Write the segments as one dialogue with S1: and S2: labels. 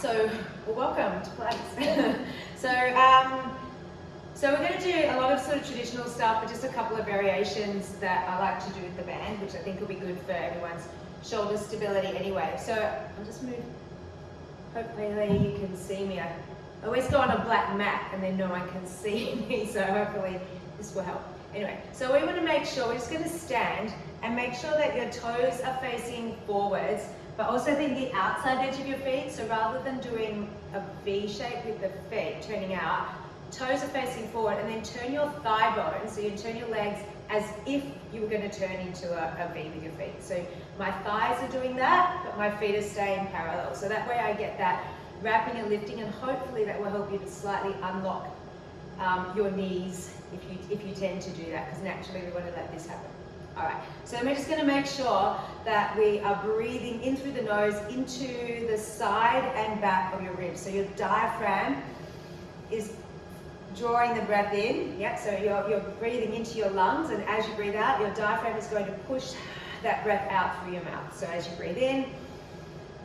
S1: So welcome to Pilates. So we're going to do a lot of sort of traditional stuff, but just a couple of variations that I like to do with the band, which I think will be good for everyone's shoulder stability anyway. So I'll just move, hopefully you can see me. I always go on a black mat and then no one can see me, so hopefully this will help. Anyway, so we want to make sure, we're just going to stand and make sure that your toes are facing forwards, but also think the outside edge of your feet. So rather than doing a V shape with the feet turning out, toes are facing forward, and then turn your thigh bone, so you turn your legs as if you were going to turn into a V with your feet. So my thighs are doing that, but my feet are staying parallel. So that way I get that wrapping and lifting, and hopefully that will help you to slightly unlock your knees if you tend to do that, because naturally we want to let this happen. All right, so we're just going to make sure that we are breathing in through the nose into the side and back of your ribs. So your diaphragm is drawing the breath in. Yep, so you're breathing into your lungs, and as you breathe out, your diaphragm is going to push that breath out through your mouth. So as you breathe in,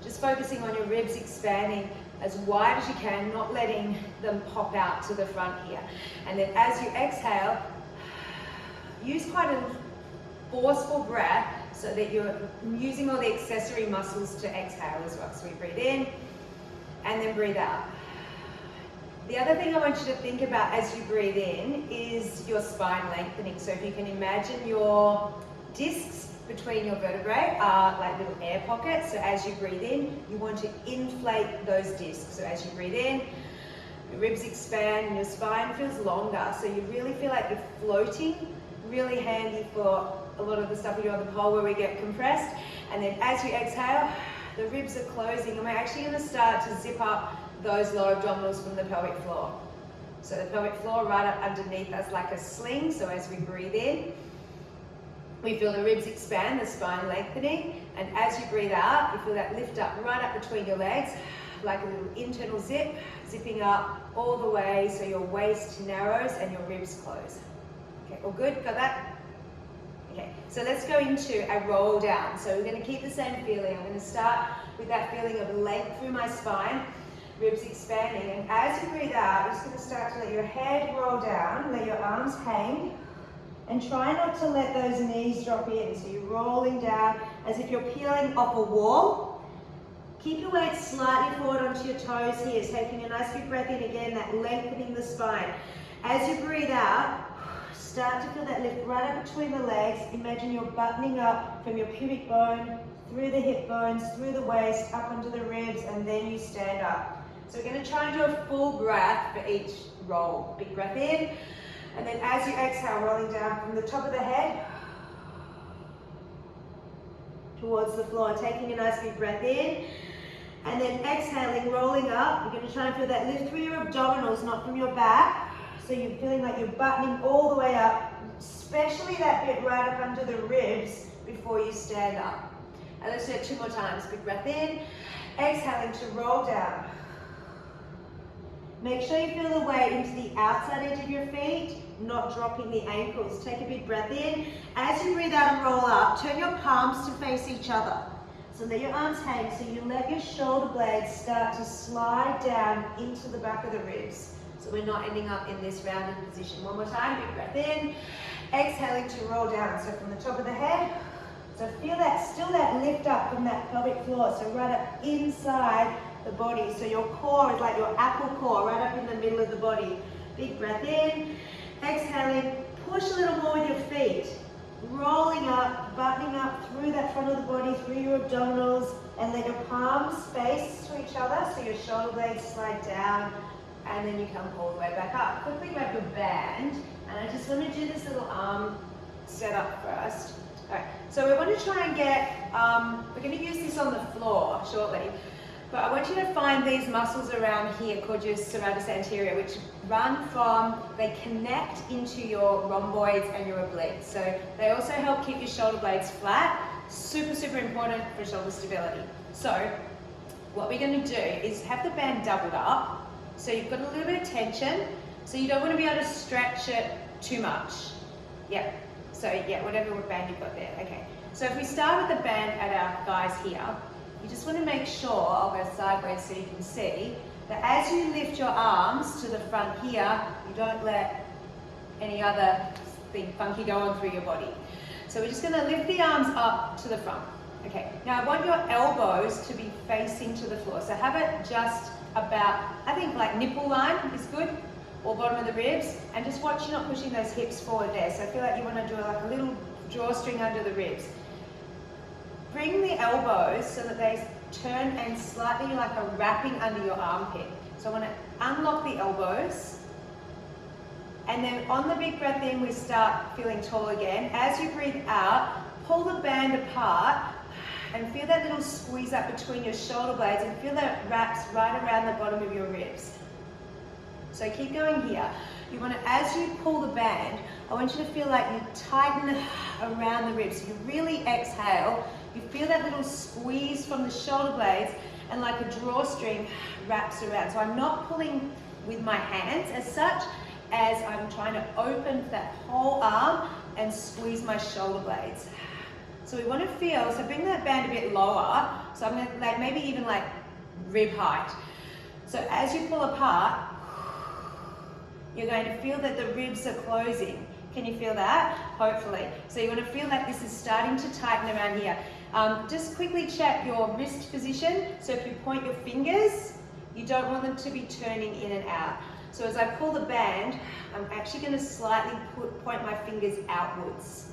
S1: just focusing on your ribs expanding as wide as you can, not letting them pop out to the front here. And then as you exhale, use quite a forceful breath so that you're using all the accessory muscles to exhale as well. So we breathe in and then breathe out. The other thing I want you to think about as you breathe in is your spine lengthening. So if you can imagine your discs between your vertebrae are like little air pockets. So as you breathe in, you want to inflate those discs. So as you breathe in, your ribs expand and your spine feels longer. So you really feel like you're floating. Really handy for a lot of the stuff we do on the pole where we get compressed. And then as you exhale, the ribs are closing, and we're actually going to start to zip up those lower abdominals from the pelvic floor. So the pelvic floor right up underneath us like a sling. So as we breathe in, we feel the ribs expand, the spine lengthening, and as you breathe out, you feel that lift up right up between your legs, like a little internal zip, zipping up all the way so your waist narrows and your ribs close. Okay, all good? Got that? Okay, so let's go into a roll down. So we're going to keep the same feeling. I'm going to start with that feeling of length through my spine, ribs expanding, and as you breathe out, you're just going to start to let your head roll down, let your arms hang, and try not to let those knees drop in. So you're rolling down as if you're peeling off a wall. Keep your weight slightly forward onto your toes here, taking a nice big breath in again, that lengthening the spine. As you breathe out, start to feel that lift right up between the legs. Imagine you're buttoning up from your pubic bone, through the hip bones, through the waist, up onto the ribs, and then you stand up. So we're going to try and do a full breath for each roll. Big breath in, and then as you exhale, rolling down from the top of the head towards the floor, taking a nice big breath in, and then exhaling, rolling up. You're going to try and feel that lift through your abdominals, not from your back. So you're feeling like you're buttoning all the way up, especially that bit right up under the ribs before you stand up. And let's do it 2 more times. Big breath in, exhaling to roll down. Make sure you feel the weight into the outside edge of your feet, not dropping the ankles. Take a big breath in. As you breathe out and roll up, turn your palms to face each other. So let your arms hang, so you let your shoulder blades start to slide down into the back of the ribs. So we're not ending up in this rounded position. 1 more time, big breath in. Exhaling to roll down. So from the top of the head, so feel that, still that lift up from that pelvic floor. So right up inside the body. So your core is like your apple core, right up in the middle of the body. Big breath in. Exhaling, push a little more with your feet. Rolling up, buttoning up through that front of the body, through your abdominals, and let your palms face to each other. So your shoulder blades slide down, and then you come all the way back up. Quickly grab your band, and I just want to do this little arm setup first. All right, so we want to try and get, we're going to use this on the floor shortly, but I want you to find these muscles around here called your serratus anterior, which run from, they connect into your rhomboids and your obliques. So they also help keep your shoulder blades flat. Super, super important for shoulder stability. So what we're going to do is have the band doubled up. So you've got a little bit of tension, so you don't want to be able to stretch it too much. Yep. So yeah, whatever band you've got there. Okay. So if we start with the band at our thighs here, you just want to make sure, I'll go sideways so you can see, that as you lift your arms to the front here, you don't let any other thing funky go on through your body. So we're just going to lift the arms up to the front. Okay, now I want your elbows to be facing to the floor. So have it just about, I think like nipple line is good, or bottom of the ribs, and just watch you're not pushing those hips forward there. So I feel like you want to do like a little drawstring under the ribs. Bring the elbows so that they turn and slightly like a wrapping under your armpit. So I want to unlock the elbows, and then on the big breath in, we start feeling tall again. As you breathe out, pull the band apart and feel that little squeeze up between your shoulder blades, and feel that it wraps right around the bottom of your ribs. So keep going here. You want to, as you pull the band, I want you to feel like you tighten around the ribs. So you really exhale. You feel that little squeeze from the shoulder blades, and like a drawstring wraps around. So I'm not pulling with my hands as such, as I'm trying to open that whole arm and squeeze my shoulder blades. So we want to feel, so bring that band a bit lower. So I'm going to like maybe even like rib height. So as you pull apart, you're going to feel that the ribs are closing. Can you feel that? Hopefully. So you want to feel that this is starting to tighten around here. Just quickly check your wrist position. So if you point your fingers, you don't want them to be turning in and out. So as I pull the band, I'm actually going to slightly point my fingers outwards.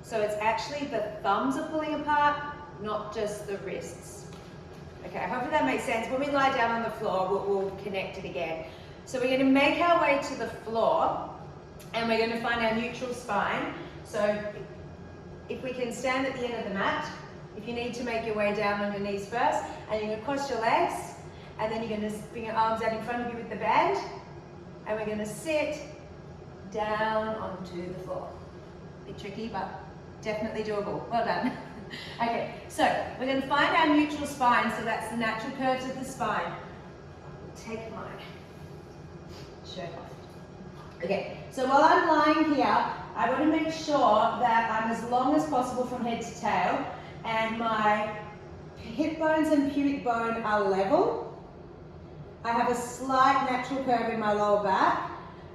S1: So it's actually the thumbs are pulling apart, not just the wrists. Okay, hopefully that makes sense. When we lie down on the floor, we'll connect it again. So we're going to make our way to the floor, and we're going to find our neutral spine. So if we can stand at the end of the mat, if you need to make your way down on your knees first, and you're going to cross your legs, and then you're going to bring your arms out in front of you with the band, and we're going to sit down onto the floor. A bit tricky, but definitely doable. Well done. Okay, so we're going to find our neutral spine, so that's the natural curves of the spine. Take my shirt off. Okay, so while I'm lying here, I want to make sure that I'm as long as possible from head to tail, and my hip bones and pubic bone are level. I have a slight natural curve in my lower back,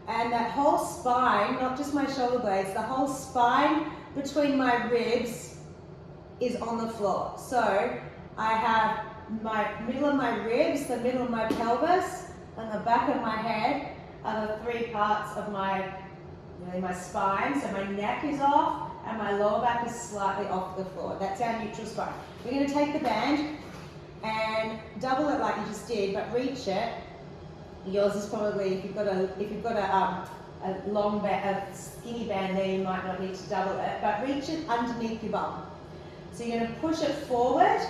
S1: and that whole spine, not just my shoulder blades, the whole spine between my ribs is on the floor. So I have my middle of my ribs, the middle of my pelvis, and the back of my head are the three parts of my spine. So my neck is off and my lower back is slightly off the floor. That's our neutral spine. We're going to take the band and double it like you just did, but reach it. Yours is probably, if you've got a long band, a skinny band there, you might not need to double it, but reach it underneath your bum. So you're going to push it forward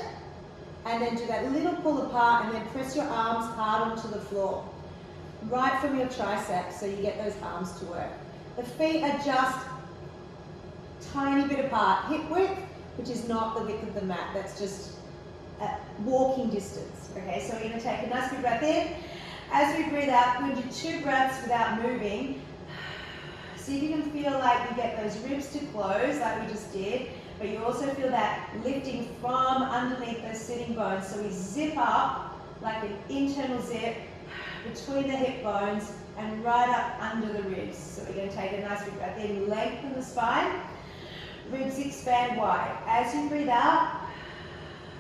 S1: and then do that little pull apart, and then press your arms hard onto the floor, right from your triceps, so you get those arms to work. The feet are just tiny bit apart, hip width, which is not the width of the mat, that's just walking distance. Okay, so we're going to take a nice big breath in. As we breathe out, we're going to do 2 breaths without moving. See if you can feel like you get those ribs to close like we just did, but you also feel that lifting from underneath those sitting bones. So we zip up like an internal zip between the hip bones and right up under the ribs. So we're going to take a nice big breath in, lengthen the spine, ribs expand wide. As you breathe out,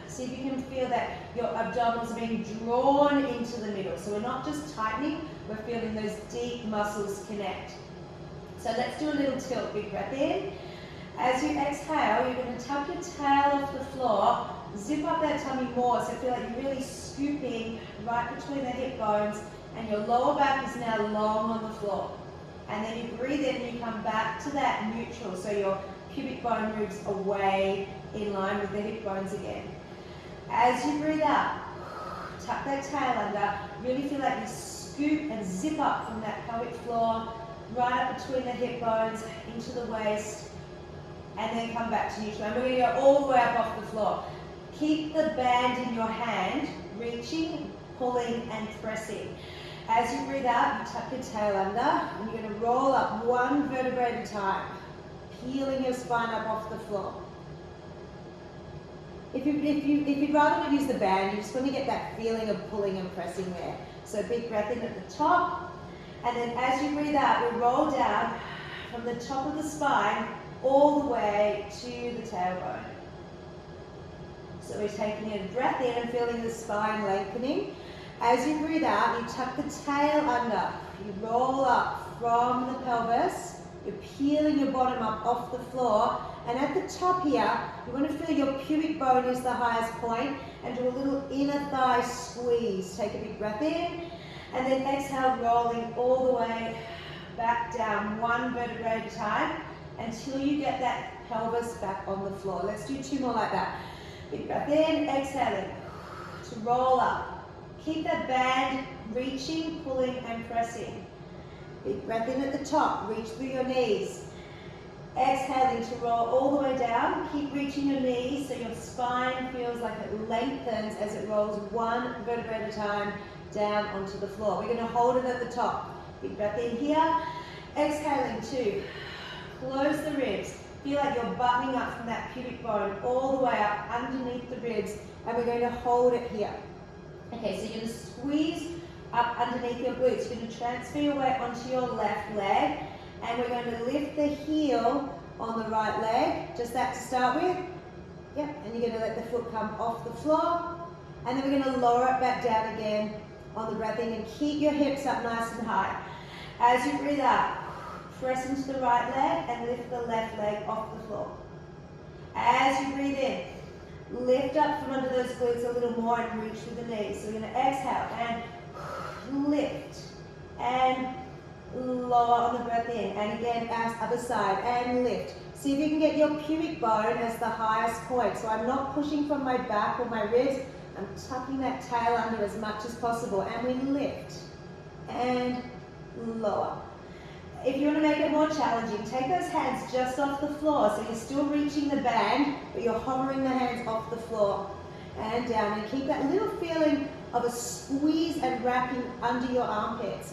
S1: see if you can feel that your abdominals are being drawn into the middle. So we're not just tightening, we're feeling those deep muscles connect. So let's do a little tilt, big breath in. As you exhale, you're going to tuck your tail off the floor, zip up that tummy more, so feel like you're really scooping right between the hip bones, and your lower back is now long on the floor. And then you breathe in and you come back to that neutral, so your pubic bone moves away in line with the hip bones again. As you breathe out, tuck that tail under, really feel like you scoop and zip up from that pelvic floor, right up between the hip bones, into the waist, and then come back to neutral. And we're going to go all the way up off the floor. Keep the band in your hand, reaching, pulling, and pressing. As you breathe out, you tuck your tail under, and you're going to roll up 1 vertebrae at a time, peeling your spine up off the floor.
S2: If you'd rather not use the band, you just want to get that feeling of pulling and pressing there. So big breath in at the top, and then as you breathe out, we roll down from the top of the spine all the way to the tailbone. So we're taking a breath in and feeling the spine lengthening. As you breathe out, you tuck the tail under. You roll up from the pelvis. You're peeling your bottom up off the floor. And at the top here, you want to feel your pubic bone is the highest point and do a little inner thigh squeeze. Take a big breath in and then exhale, rolling all the way back down, one vertebrae at a time until you get that pelvis back on the floor. Let's do 2 more like that. Big breath in, exhaling to roll up. Keep that band reaching, pulling and pressing. Big breath in at the top, reach through your knees. Exhaling to roll all the way down. Keep reaching your knees so your spine feels like it lengthens as it rolls one vertebrae at a time down onto the floor. We're going to hold it at the top. Big breath in here. Exhaling to close the ribs. Feel like you're buttoning up from that pubic bone all the way up underneath the ribs, and we're going to hold it here. Okay, so you're going to squeeze up underneath your glutes. You're going to transfer your weight onto your left leg, and we're going to lift the heel on the right leg. Just that to start with. Yep, and you're going to let the foot come off the floor, and then we're going to lower it back down again on the breath in, and keep your hips up nice and high. As you breathe out, press into the right leg and lift the left leg off the floor. As you breathe in, lift up from under those glutes a little more and reach through the knees. So we're going to exhale and lift and lower on the breath in. And again, as other side, and lift. See if you can get your pubic bone as the highest point. So I'm not pushing from my back or my ribs. I'm tucking that tail under as much as possible. And we lift and lower. If you want to make it more challenging, take those hands just off the floor. So you're still reaching the band, but you're hovering the hands off the floor and down. And keep that little feeling of a squeeze and wrapping under your armpits.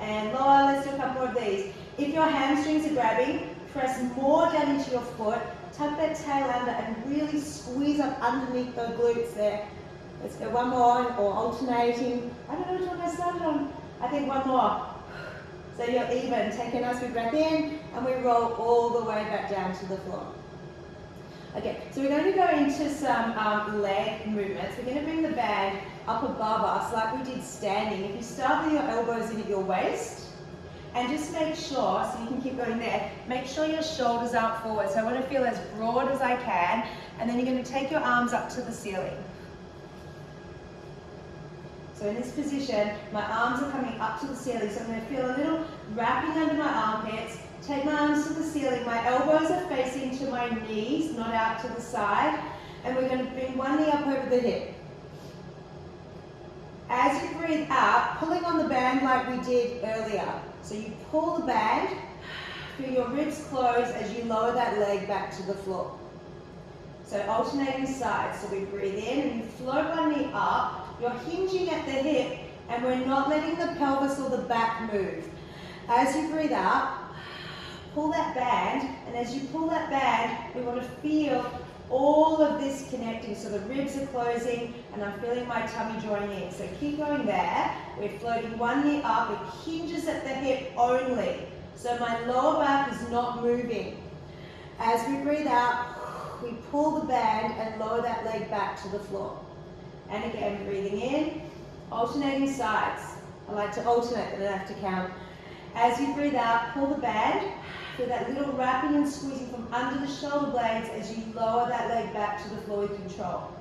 S2: And lower, let's do a couple more of these. If your hamstrings are grabbing, press more down into your foot. Tuck that tail under and really squeeze up underneath those glutes there. Let's go one more, or alternating. I don't know which one I started on. I think one more. So you're even. Take a nice big breath in, and we roll all the way back down to the floor. Okay, so we're going to go into some leg movements. We're going to bring the band up above us like we did standing. If you start with your elbows in at your waist, and just make sure, so you can keep going there, make sure your shoulders aren't forward. So I want to feel as broad as I can, and then you're going to take your arms up to the ceiling. So in this position, my arms are coming up to the ceiling, so I'm going to feel a little wrapping under my armpits. Take my arms to the ceiling, my elbows are facing to my knees, not out to the side, and we're going to bring one knee up over the hip. As you breathe out, pulling on the band like we did earlier. So you pull the band, feel your ribs close as you lower that leg back to the floor. So alternating sides, so we breathe in and you float one knee up. You're hinging at the hip, and we're not letting the pelvis or the back move. As you breathe out, pull that band, and as you pull that band, we want to feel all of this connecting. So the ribs are closing, and I'm feeling my tummy joining in. So keep going there. We're floating one knee up. It hinges at the hip only. So my lower back is not moving. As we breathe out, we pull the band and lower that leg back to the floor. And again, breathing in, alternating sides. I like to alternate, but I don't have to count. As you breathe out, pull the band. Feel that little wrapping and squeezing from under the shoulder blades as you lower that leg back to the floor with control.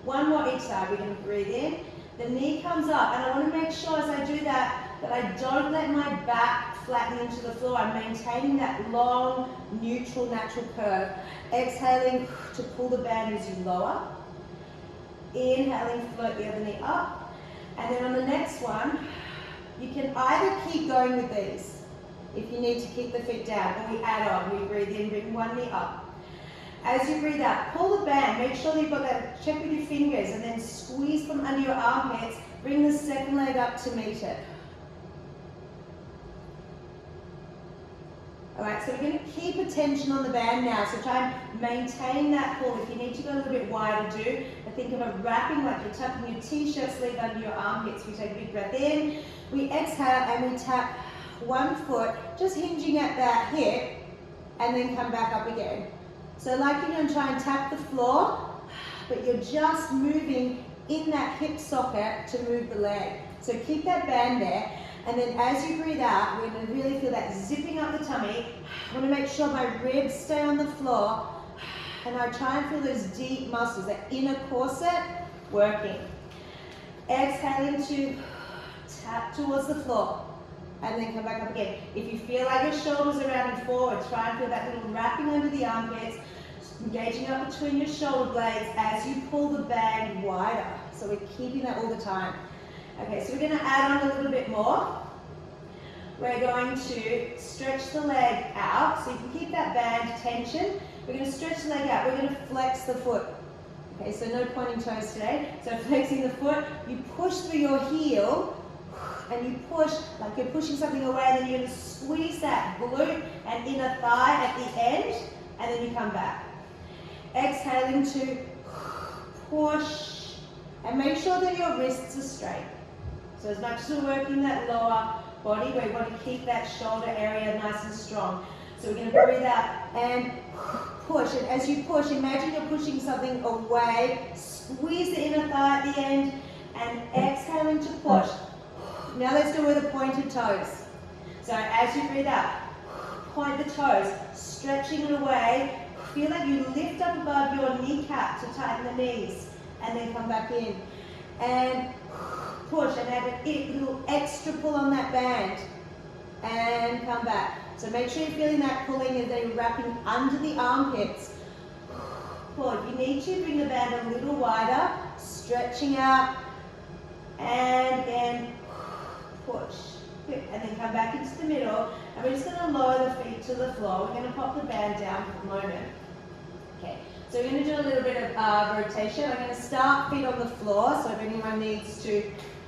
S2: One more each side. We're going to breathe in. The knee comes up, and I want to make sure as I do that I don't let my back flatten into the floor. I'm maintaining that long, neutral, natural curve. Exhaling to pull the band as you lower. Inhaling, float the other knee up. And then on the next one, you can either keep going with these if you need to keep the feet down, or we add on. We breathe in, bring one knee up. As you breathe out, pull the band. Make sure that you've got that, check with your fingers, and then squeeze from under your armpits. Bring the second leg up to meet it. All right, so we're going to keep attention on the band now. So try and maintain that pull. If you need to go a little bit wider, do. But think of it wrapping like you're tucking your t-shirt sleeve under your armpits. We take a big breath in, we exhale, and we tap one foot, just hinging at that hip, and then come back up again. So like you're going to try and tap the floor, but you're just moving in that hip socket to move the leg. So keep that band there. And then as you breathe out, we're going to really feel that zipping up the tummy. I want to make sure my ribs stay on the floor. And I try and feel those deep muscles, that inner corset, working. Exhaling to tap towards the floor. And then come back up again. If you feel like your shoulders are rounding forward, try and feel that little wrapping under the armpits, engaging up between your shoulder blades as you pull the band wider. So we're keeping that all the time. Okay, so we're going to add on a little bit more. We're going to stretch the leg out, so you can keep that band tension. We're going to stretch the leg out. We're going to flex the foot. Okay, so no pointing toes today. So flexing the foot, you push through your heel, and you push like you're pushing something away, and then you're going to squeeze that glute and inner thigh at the end, and then you come back. Exhaling to push, and make sure that your wrists are straight. So as much as we're working that lower body, we want to keep that shoulder area nice and strong. So we're going to breathe out and push. And as you push, imagine you're pushing something away. Squeeze the inner thigh at the end and exhaling to push. Now let's do it with the pointed toes. So as you breathe out, point the toes, stretching it away. Feel like you lift up above your kneecap to tighten the knees, and then come back in. And push, and add a little extra pull on that band. And come back. So make sure you're feeling that pulling as they're wrapping under the armpits. Pull. If you need to, bring the band a little wider, stretching out. And again, push. And then come back into the middle. And we're just going to lower the feet to the floor. We're going to pop the band down for the moment. Okay, so we're going to do a little bit of rotation. I'm going to start feet on the floor, so if anyone needs to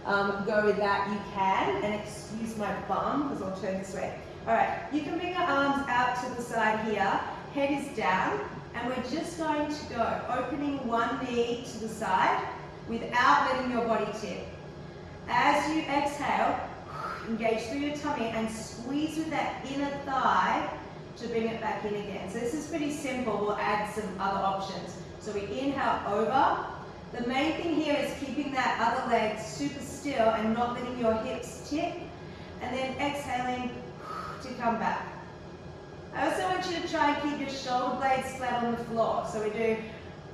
S2: go with that, you can. And excuse my bum, because I'll turn this way. All right, you can bring your arms out to the side here. Head is down, and we're just going to go opening one knee to the side without letting your body tip. As you exhale, engage through your tummy and squeeze with that inner thigh to bring it back in again. So this is pretty simple. We'll add some other options. So we inhale over. The main thing here is keeping that other leg super still and not letting your hips tip. And then exhaling to come back. I also want you to try and keep your shoulder blades flat on the floor. So we do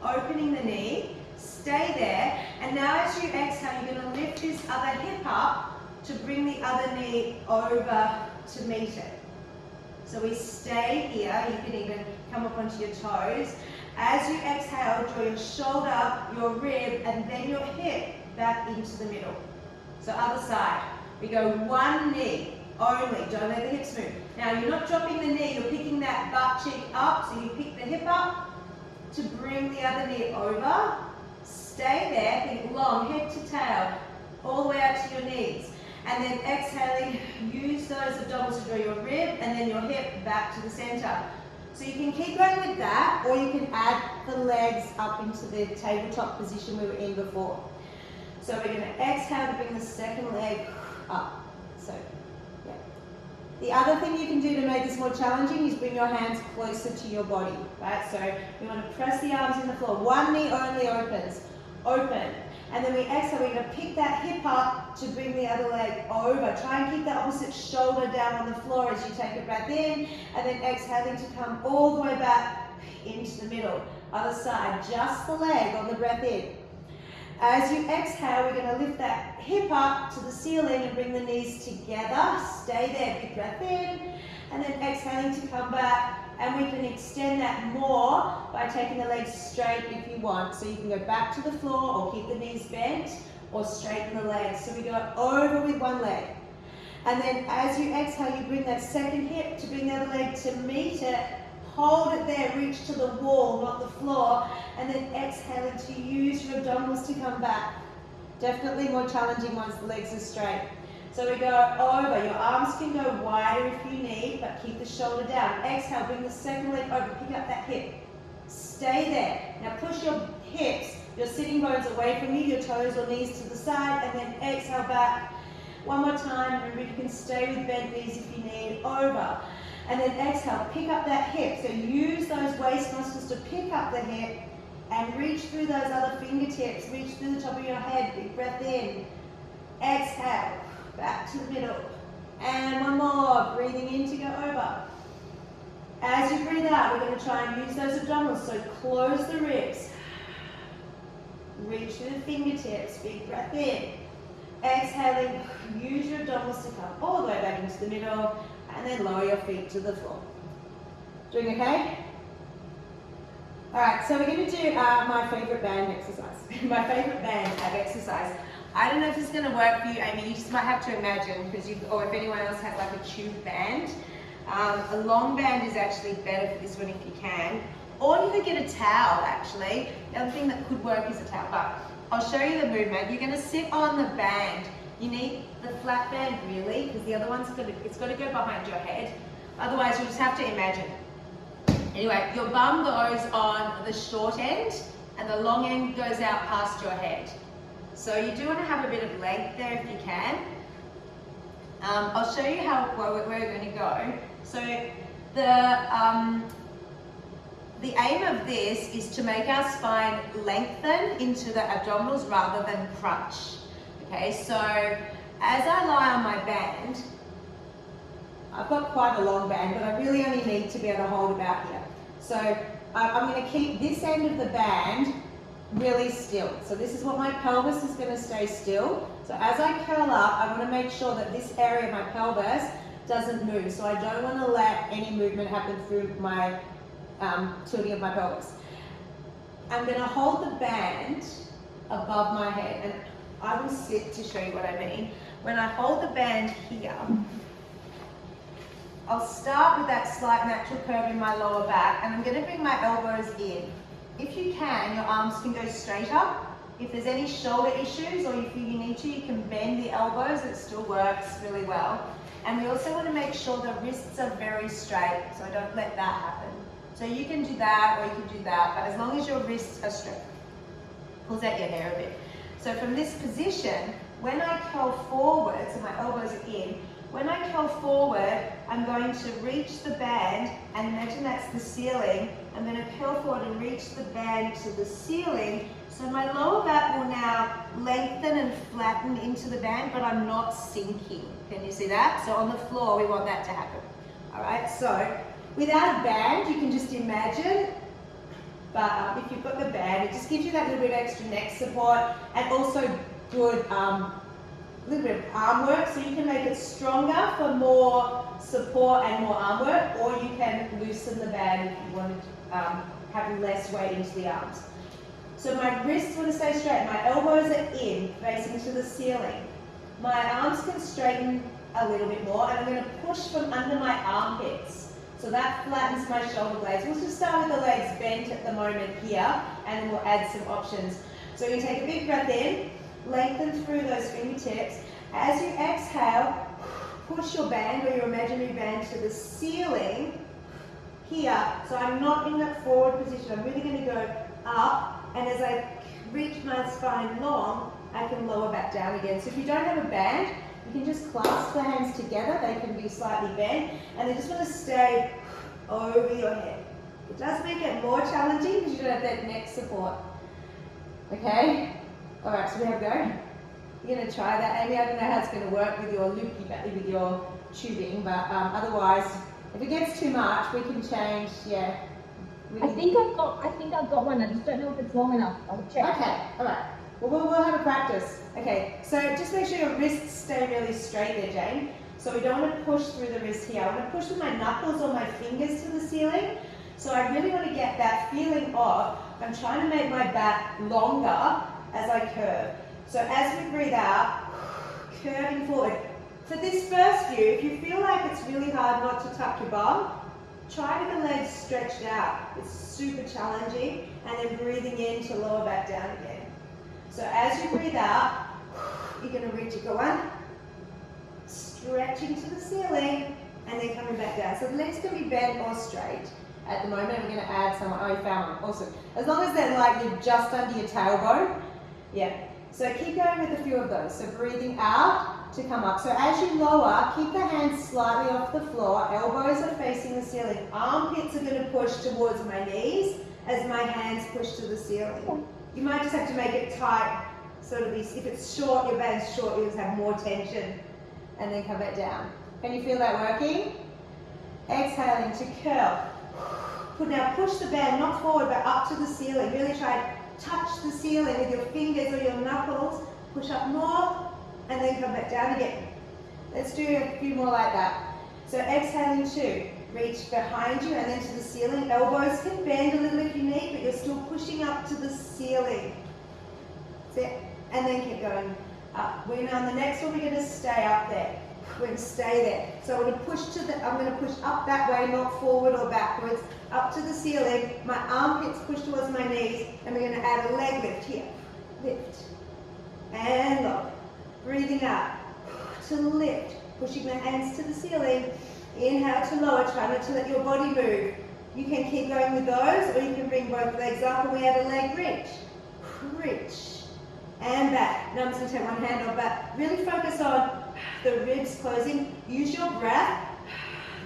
S2: opening the knee, stay there, and now as you exhale, you're going to lift this other hip up to bring the other knee over to meet it. So we stay here. You can even come up onto your toes. As you exhale, draw your shoulder, your rib, and then your hip back into the middle. So other side. We go one knee only. Don't let the hips move. Now you're not dropping the knee. You're picking that butt cheek up. So you pick the hip up to bring the other knee over. Stay there. Think long, head to tail, all the way out to your knees. And then exhaling, use those abdominals to draw your rib and then your hip back to the center. So you can keep going with that, or you can add the legs up into the tabletop position we were in before. So we're going to exhale to bring the second leg up. So, yeah. The other thing you can do to make this more challenging is bring your hands closer to your body, right? So we want to press the arms in the floor. One knee only opens. Open. And then we exhale, we're going to pick that hip up to bring the other leg over. Try and keep the opposite shoulder down on the floor as you take a breath in, and then exhaling to come all the way back into the middle. Other side, just the leg on the breath in. As you exhale, we're going to lift that hip up to the ceiling and bring the knees together. Stay there, big breath in, and then exhaling to come back. And we can extend that more by taking the legs straight if you want. So you can go back to the floor or keep the knees bent or straighten the legs. So we go over with one leg. And then as you exhale, you bring that second hip to bring the other leg to meet it. Hold it there, reach to the wall, not the floor. And then exhaling to use your abdominals to come back. Definitely more challenging once the legs are straight. So we go over, your arms can go wider if you need, but keep the shoulder down. Exhale, bring the second leg over, pick up that hip. Stay there. Now push your hips, your sitting bones away from you, your toes or knees to the side, and then exhale back. One more time, remember you can stay with bent knees if you need, over. And then exhale, pick up that hip. So use those waist muscles to pick up the hip and reach through those other fingertips, reach through the top of your head, big breath in. Exhale, back to the middle. And one more, breathing in to go over. As you breathe out, we're going to try and use those abdominals, so close the ribs. Reach through the fingertips, big breath in. Exhaling, use your abdominals to come all the way back into the middle, and then lower your feet to the floor. Doing okay? Alright, so we're going to do my favourite band exercise. My favourite band ab exercise. I don't know if this is going to work for you, Amy. You just might have to imagine, because or if anyone else has like a tube band. A long band is actually better for this one if you can. Or you could get a towel actually. The other thing that could work is a towel, but I'll show you the movement. You're going to sit on the band. You need the flat band really, because the other one's it's got to go behind your head. Otherwise you'll just have to imagine. Anyway, your bum goes on the short end and the long end goes out past your head. So you do want to have a bit of length there if you can. I'll show you where we're going to go. So the aim of this is to make our spine lengthen into the abdominals rather than crunch. Okay, so as I lie on my band, I've got quite a long band, but I really only need to be able to hold about here. So I'm going to keep this end of the band really still. So this is what my pelvis is going to stay still. So as I curl up, I want to make sure that this area of my pelvis doesn't move. So I don't want to let any movement happen through my tilting of my pelvis. I'm going to hold the band above my head, and I will sit to show you what I mean. When I hold the band here, I'll start with that slight natural curve in my lower back, and I'm going to bring my elbows in. If you can, your arms can go straight up. If there's any shoulder issues or if you need to, you can bend the elbows. It still works really well. And we also want to make sure the wrists are very straight, so don't let that happen. So you can do that or you can do that, but as long as your wrists are straight. Pulls out your hair a bit. So from this position, when I curl forward, so my elbows are in, when I curl forward, I'm going to reach the band, and imagine that's the ceiling. I'm going to curl forward and reach the band to the ceiling. So my lower back will now lengthen and flatten into the band, but I'm not sinking. Can you see that? So on the floor, we want that to happen. All right, so without a band, you can just imagine, but if you've got the band, it just gives you that little bit of extra neck support, and also good little bit of arm work, so you can make it stronger for more support and more arm work, or you can loosen the band if you want to have less weight into the arms. So my wrists want to stay straight, my elbows are in, facing to the ceiling. My arms can straighten a little bit more, and I'm going to push from under my armpits. So that flattens my shoulder blades. We'll just start with the legs bent at the moment here, and then we'll add some options. So you take a big breath in, lengthen through those fingertips. As you exhale, push your band or your imaginary band to the ceiling here. So I'm not in that forward position. I'm really going to go up, and as I reach my spine long, I can lower back down again. So if you don't have a band, you can just clasp the hands together. They can be slightly bent, and they just want to stay over your head. It does make it more challenging because you don't have that neck support. Okay? All right, so we have a go. You're going to try that, Amy. I don't know how it's going to work with your loopy belly, with your tubing, but otherwise, if it gets too much, we can change. Yeah.
S3: I think I've got one. I just don't know if it's long enough. I'll check.
S2: Okay. All right. Well, we'll have a practice. Okay. So just make sure your wrists stay really straight there, Jane. So we don't want to push through the wrist here. I want to push with my knuckles or my fingers to the ceiling. So I really want to get that feeling of I'm trying to make my back longer as I curve. So as we breathe out, curving forward. For this first view, if you feel like it's really hard not to tuck your bum, try with the legs stretched out. It's super challenging. And then breathing in to lower back down again. So as you breathe out, you're going to reach it. Go 1, stretching to the ceiling, and then coming back down. So the legs can be bent or straight. At the moment, we're going to add some. Oh, you found one. Awesome. As long as they're like you're just under your tailbone. Yeah. So keep going with a few of those. So breathing out to come up. So as you lower, keep the hands slightly off the floor. Elbows are facing the ceiling. Armpits are going to push towards my knees as my hands push to the ceiling. You might just have to make it tight. So it'll be, if it's short, your band's short, you'll just have more tension. And then come back down. Can you feel that working? Exhaling to curl. Now push the band, not forward, but up to the ceiling. Really try to touch the ceiling with your fingers or your knuckles. Push up more, and then come back down again. Let's do a few more like that. So exhaling to reach behind you and then to the ceiling. Elbows can bend a little if you need, but you're still pushing up to the ceiling. That's it. And then keep going up. We're now on the next one, we're going to stay up there. We're going to stay there. So I'm going to push I'm going to push up that way, not forward or backwards, up to the ceiling. My armpits push towards my knees, and we're going to add a leg lift here. Lift. And look. Breathing out. To lift. Pushing the hands to the ceiling. Inhale to lower. Try not to let your body move. You can keep going with those, or you can bring both legs up and we add a leg reach. Reach. And back. Now I'm just going to take one hand off, but really focus on the ribs closing. Use your breath.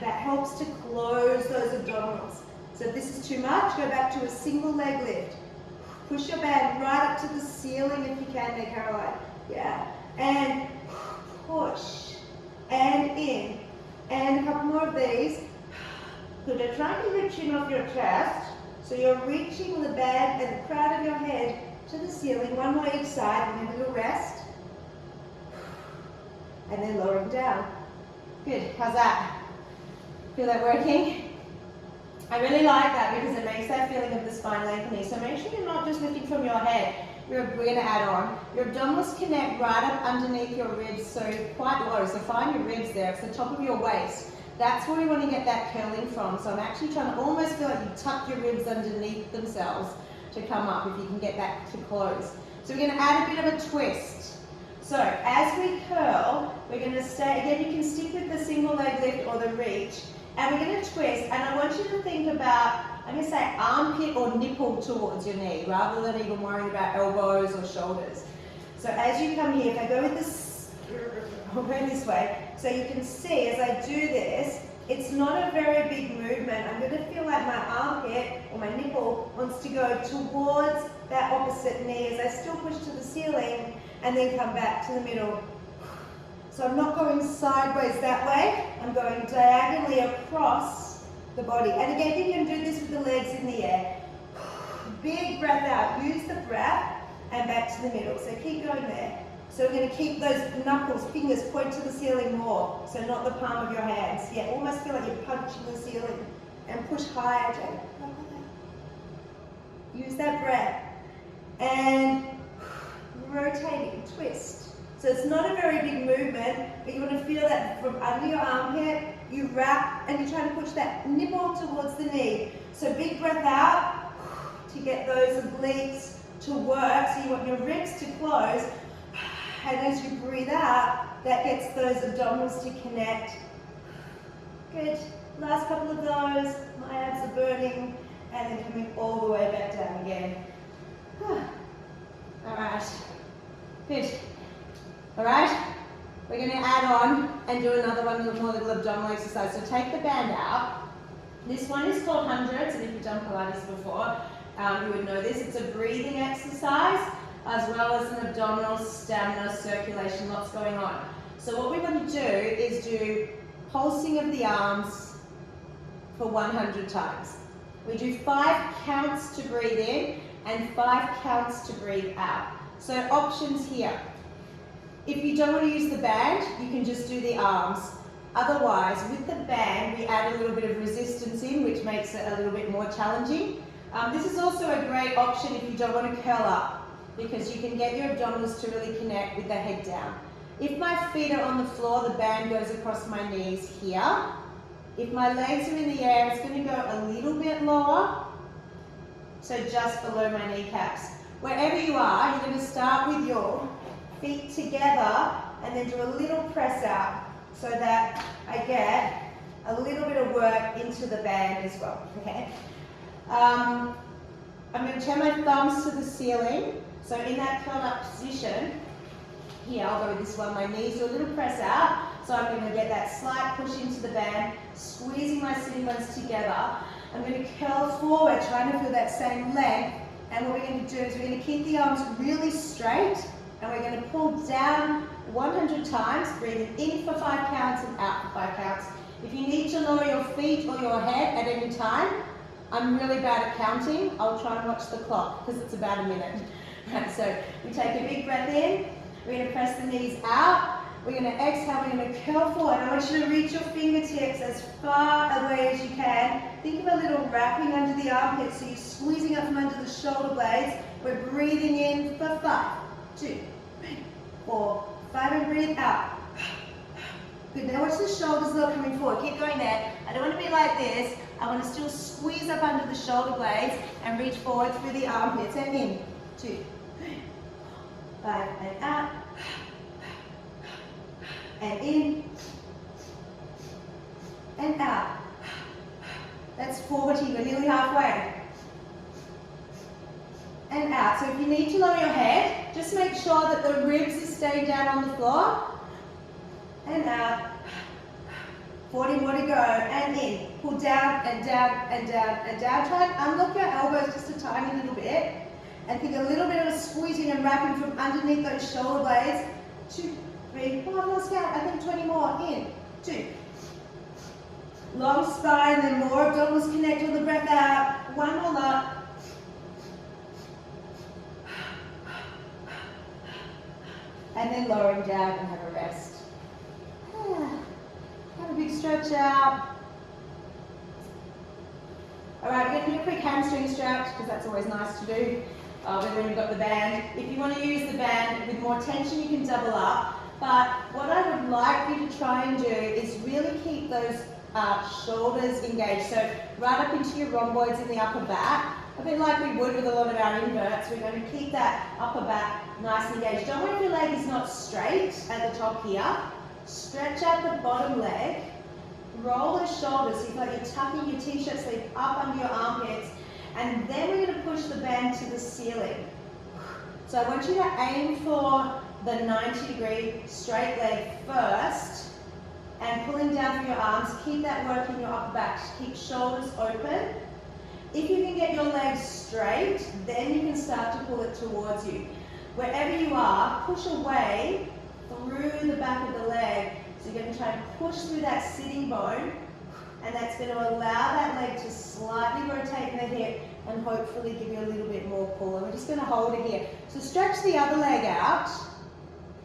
S2: That helps to close those abdominals. So if this is too much, go back to a single leg lift. Push your band right up to the ceiling if you can there, Caroline. Yeah. And push. And in. And a couple more of these. Good. Now try to get your chin off your chest. So you're reaching the band and the crown of your head to the ceiling. One more each side, and then a little rest. And then lowering down. Good. How's that? Feel that working? I really like that because it makes that feeling of the spine lengthening. So make sure you're not just lifting from your head. We're going to add on. Your abdominals connect right up underneath your ribs, so quite low. So find your ribs there. It's the top of your waist. That's where we want to get that curling from. So I'm actually trying to almost feel like you tuck your ribs underneath themselves to come up, if you can get that to close. So we're going to add a bit of a twist. So as we curl, we're going to stay, again you can stick with the single leg lift or the reach, and we're going to twist, and I want you to think about, I'm going to say armpit or nipple towards your knee, rather than even worrying about elbows or shoulders. So as you come here, if I go with this, I'll go this way, so you can see as I do this, it's not a very big movement. I'm going to feel like my armpit or my nipple wants to go towards that opposite knee as I still push to the ceiling and then come back to the middle. So I'm not going sideways that way. I'm going diagonally across the body. And again, you can do this with the legs in the air. Big breath out. Use the breath and back to the middle. So keep going there. So we're going to keep those knuckles, fingers point to the ceiling more. So not the palm of your hands. Yeah, almost feel like you're punching the ceiling. And push higher, Jane. Use that breath. And rotating, twist. So it's not a very big movement, but you want to feel that from under your armpit, you wrap and you're trying to push that nipple towards the knee. So big breath out to get those obliques to work. So you want your ribs to close. And as you breathe out, that gets those abdominals to connect. Good. Last couple of those. My abs are burning. And then coming all the way back down again. All right. Good. All right. We're going to add on and do another one, a more little abdominal exercise. So take the band out. This one is called hundreds, and if you've done Pilates before, you would know this. It's a breathing exercise, as well as an abdominal stamina circulation, lots going on. So what we want to do is do pulsing of the arms for 100 times. We do 5 counts to breathe in and 5 counts to breathe out. So options here. If you don't want to use the band, you can just do the arms. Otherwise, with the band, we add a little bit of resistance in, which makes it a little bit more challenging. This is also a great option if you don't want to curl up, because you can get your abdominals to really connect with the head down. If my feet are on the floor, the band goes across my knees here. If my legs are in the air, it's going to go a little bit lower, so just below my kneecaps. Wherever you are, you're going to start with your feet together and then do a little press out. so that I get a little bit of work into the band as well, okay? I'm going to turn my thumbs to the ceiling. So in that curled up position, here I'll go with this one, my knees do a little press out. So I'm going to get that slight push into the band, squeezing my sitting bones together. I'm going to curl forward, trying to feel that same length. And what we're going to do is we're going to keep the arms really straight, and we're going to pull down 100 times, breathing in for 5 counts and out for 5 counts. If you need to lower your feet or your head at any time, I'm really bad at counting. I'll try and watch the clock because it's about a minute. Right, so we take a big breath in. We're going to press the knees out. We're going to exhale. We're going to curl forward. I want you to reach your fingertips as far away as you can. Think of a little wrapping under the armpits. So you're squeezing up from under the shoulder blades. We're breathing in for 5, 2, 3, 4, 5, and breathe out. Good. Now watch the shoulders though coming forward. Keep going there. I don't want to be like this. I want to still squeeze up under the shoulder blades and reach forward through the armpits. And in. 2, 3, 5, and out. And in. And out. That's 40. We're nearly halfway. And out. So if you need to lower your head, just make sure that the ribs are staying down on the floor. And out. 40 more to go. And in. Pull down and down and down and down. Try and unlock your elbows just a tiny little bit. And think a little bit of a squeezing and wrapping from underneath those shoulder blades. 2, 3, 4, last count. I think 20 more. In. 2. Long spine, then more abdominals connect on the breath out. 1 more up. And then lowering down and have a rest. Have a big stretch out. Alright, we're going to do a quick hamstring stretch because that's always nice to do when you've got the band. If you want to use the band with more tension, you can double up. But what I would like you to try and do is really keep those shoulders engaged. So right up into your rhomboids in the upper back. A bit like we would with a lot of our inverts. We're going to keep that upper back nice and engaged. Don't worry if your leg is not straight at the top here. Stretch out the bottom leg. Roll those shoulders so you feel like you're tucking your t-shirt sleeve up under your armpits. And then we're going to push the band to the ceiling. So I want you to aim for the 90-degree straight leg first. And pulling down through your arms, keep that work in your upper back. Keep shoulders open. If you can get your legs straight, then you can start to pull it towards you. Wherever you are, push away through the back of the leg. So you're going to try and push through that sitting bone, and that's going to allow that leg to slightly rotate in the hip and hopefully give you a little bit more pull. And we're just going to hold it here. So stretch the other leg out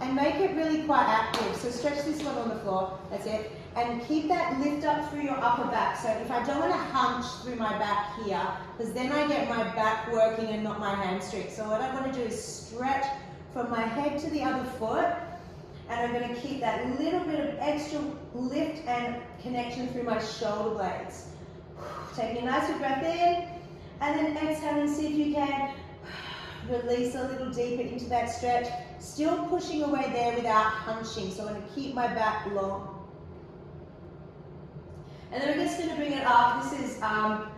S2: and make it really quite active. So stretch this one on the floor, that's it. And keep that lift up through your upper back. So if I don't want to hunch through my back here, because then I get my back working and not my hamstring. So what I want to do is stretch from my head to the other foot. And I'm going to keep that little bit of extra lift and connection through my shoulder blades. Taking a nice breath in, and then exhale and see if you can release a little deeper into that stretch. Still pushing away there without hunching, so I'm going to keep my back long. And then we're just going to bring it up. This is not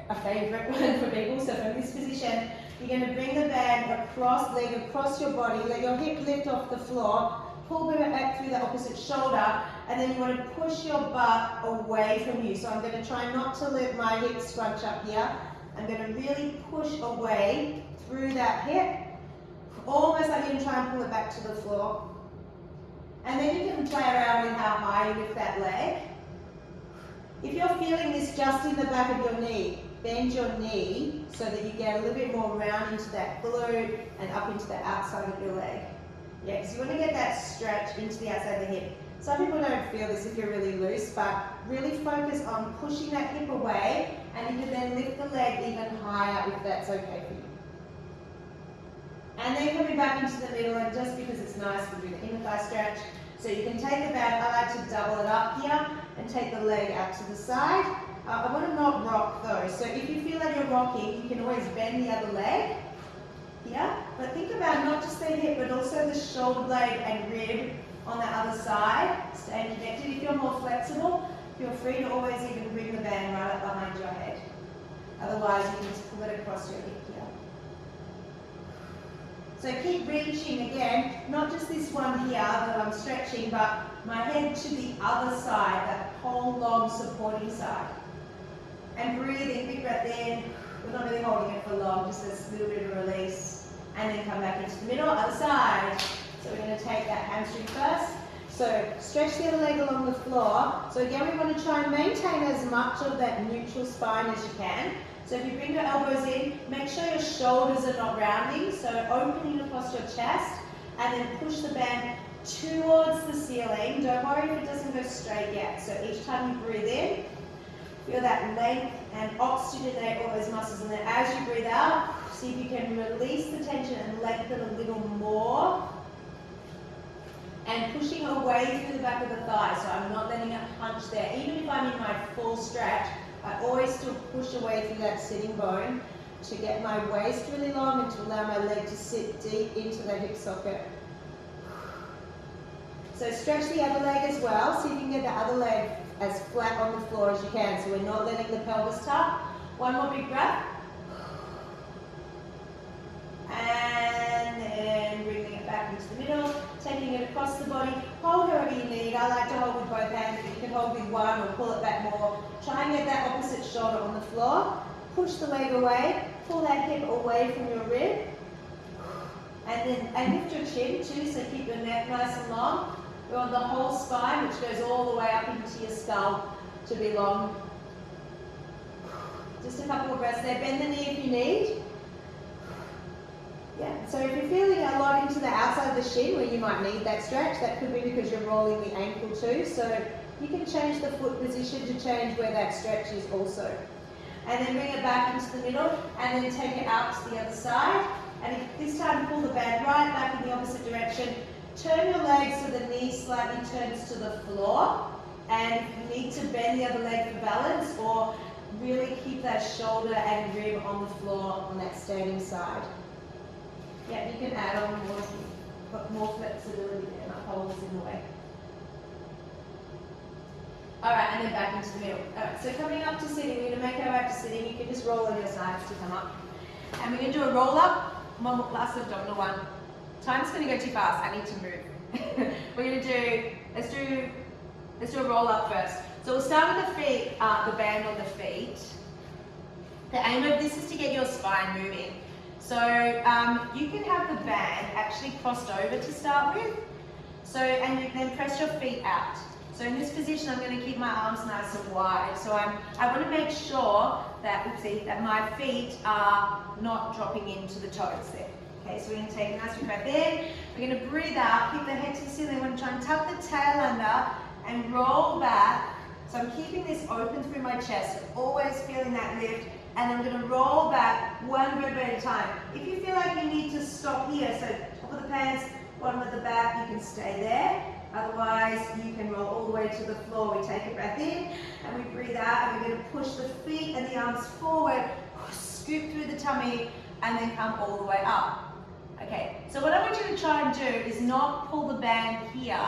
S2: a favorite one for people, so from this position, you're going to bring the band across, leg across your body, let your hip lift off the floor, pull it back through the opposite shoulder, and then you want to push your butt away from you. So I'm going to try not to let my hips scrunch up here. I'm going to really push away through that hip, almost like you're going to try and pull it back to the floor. And then you can play around with how high you lift that leg. If you're feeling this just in the back of your knee, bend your knee so that you get a little bit more round into that glute and up into the outside of your leg. Yeah, because you want to get that stretch into the outside of the hip. Some people don't feel this if you're really loose, but really focus on pushing that hip away, and you can then lift the leg even higher if that's okay for you. And then coming back into the middle, and just because it's nice, we'll do the inner thigh stretch. So you can take the band, I like to double it up here, and take the leg out to the side. I want to not rock though, so if you feel like you're rocking, you can always bend the other leg here. But think about not just the hip, but also the shoulder blade and rib on the other side, staying connected. If you're more flexible, feel free to always even bring the band right up behind your head. Otherwise, you can just pull it across your hip here. So keep reaching again, not just this one here that I'm stretching, but my head to the other side, that whole long supporting side. And breathing, big breath in. We're not really holding it for long, just a little bit of release. And then come back into the middle, other side. So we're going to take that hamstring first. So stretch the other leg along the floor. So again, we want to try and maintain as much of that neutral spine as you can. So if you bring your elbows in, make sure your shoulders are not rounding. So opening across your chest, and then push the band towards the ceiling. Don't worry if it doesn't go straight yet. So each time you breathe in, feel that length and oxygenate all those muscles. And then as you breathe out, see if you can release the tension and lengthen a little more. And pushing away through the back of the thigh, so I'm not letting it punch there. Even if I'm in my full stretch, I always still push away through that sitting bone to get my waist really long and to allow my leg to sit deep into the hip socket. So stretch the other leg as well. See if you can get the other leg as flat on the floor as you can. So we're not letting the pelvis tuck. One more big breath. And then bringing it back into the middle, taking it across the body. Hold however you need. I like to hold with both hands, but you can hold with one or pull it back more. Try and get that opposite shoulder on the floor. Push the leg away. Pull that hip away from your rib. And lift your chin too, so keep your neck nice and long. We want the whole spine, which goes all the way up into your skull, to be long. Just a couple of breaths there. Bend the knee if you need. Yeah, so if you're feeling a lot into the outside of the shin where you might need that stretch, that could be because you're rolling the ankle too. So you can change the foot position to change where that stretch is also. And then bring it back into the middle and then take it out to the other side. And this time pull the band right back in the opposite direction. Turn your legs so the knee slightly turns to the floor. And if you need to bend the other leg for balance, or really keep that shoulder and rib on the floor on that standing side. Yeah, you can add on more flexibility there, not holes in the way. Alright, and then back into the middle. Alright, so coming up to sitting, we're going to make our way up to sitting. You can just roll on your sides to come up. And we're going to do a roll up, one last abdominal one. Time's going to go too fast, I need to move. We're going to do, let's do a roll up first. So we'll start with the feet, the band on the feet. The aim of this is to get your spine moving. So you can have the band actually crossed over to start with. So, and you then press your feet out. So in this position, I'm going to keep my arms nice and wide. So I want to make sure that, that my feet are not dropping into the toes there. Okay, so we're going to take a nice deep breath in. We're going to breathe out, keep the head to the ceiling. We're going to try and tuck the tail under and roll back. So I'm keeping this open through my chest, always feeling that lift. And I'm going to roll back one vertebra at a time. If you feel like you need to stop here, so top of the pants, bottom of the back, you can stay there. Otherwise, you can roll all the way to the floor. We take a breath in and we breathe out, and we're going to push the feet and the arms forward, scoop through the tummy, and then come all the way up. Okay, so what I want you to try and do is not pull the band here,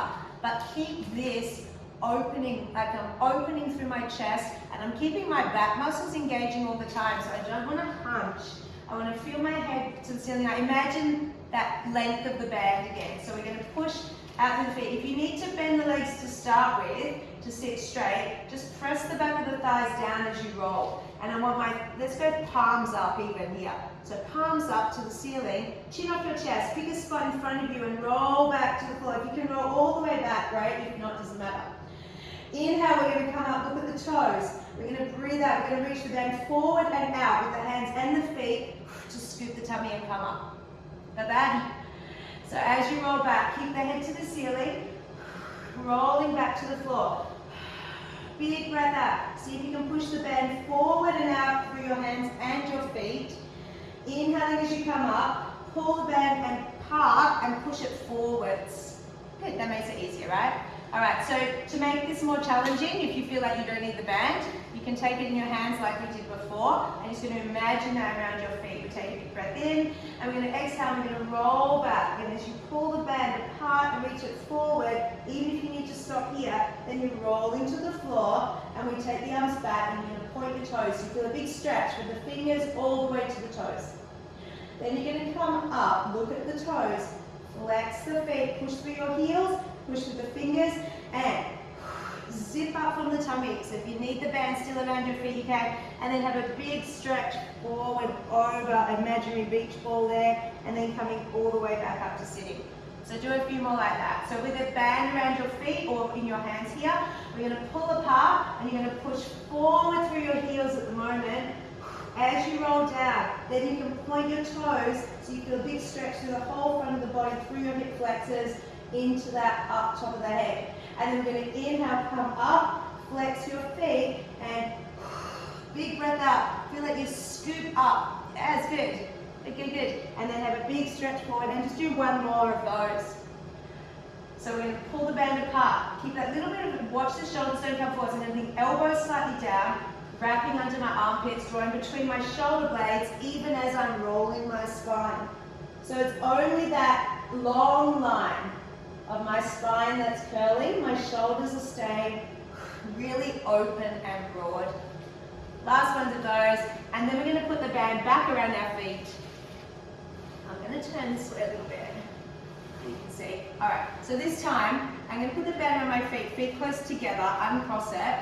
S2: but keep this opening, like I'm opening through my chest, and I'm keeping my back muscles engaging all the time, so I don't want to hunch. I want to feel my head to the ceiling. I imagine that length of the band again. So we're going to push out through the feet. If you need to bend the legs to start with, to sit straight, just press the back of the thighs down as you roll. And I want let's go palms up even here. So palms up to the ceiling, chin off your chest, pick a spot in front of you and roll back to the floor. If you can roll all the way back, great. If not, it doesn't matter. Inhale, we're going to come up, look at the toes. We're going to breathe out, we're going to reach the band forward and out with the hands and the feet to scoop the tummy and come up. Got that? So as you roll back, keep the head to the ceiling, rolling back to the floor. Big breath out. See if you can push the band forward and out through your hands and your feet. Inhaling as you come up, pull the band and park and push it forwards. Good, that makes it easier, right? Alright, so to make this more challenging, if you feel like you don't need the band, you can take it in your hands like we did before, and you're just going to imagine that around your feet. We take a big breath in, and we're going to exhale, and we're going to roll back, and as you pull the band and reach it forward. Even if you need to stop here, then you roll into the floor and we take the arms back and you're going to point your toes. So you feel a big stretch with the fingers all the way to the toes. Then you're going to come up, look at the toes, flex the feet, push through your heels, push with the fingers, and zip up from the tummy. So if you need the band still around your feet, you can. And then have a big stretch forward over, imaginary beach ball there, and then coming all the way back up to sitting. So do a few more like that. So with a band around your feet or in your hands here, we're going to pull apart and you're going to push forward through your heels at the moment. As you roll down, then you can point your toes so you feel a big stretch through the whole front of the body, through your hip flexors, into that up top of the head. And then we're going to inhale, come up, flex your feet, and big breath out. Feel like you scoop up. That's good. Good, good. And then have a big stretch forward, and just do one more of those. So we're going to pull the band apart. Keep that little bit of, watch the shoulders don't come forward. So I'm going to bring elbows slightly down, wrapping under my armpits, drawing between my shoulder blades, even as I'm rolling my spine. So it's only that long line of my spine that's curling. My shoulders are staying really open and broad. Last ones of those, and then we're going to put the band back around our feet. I'm going to turn this way a little bit, you can see. All right, so this time, I'm going to put the band on my feet close together, uncross it,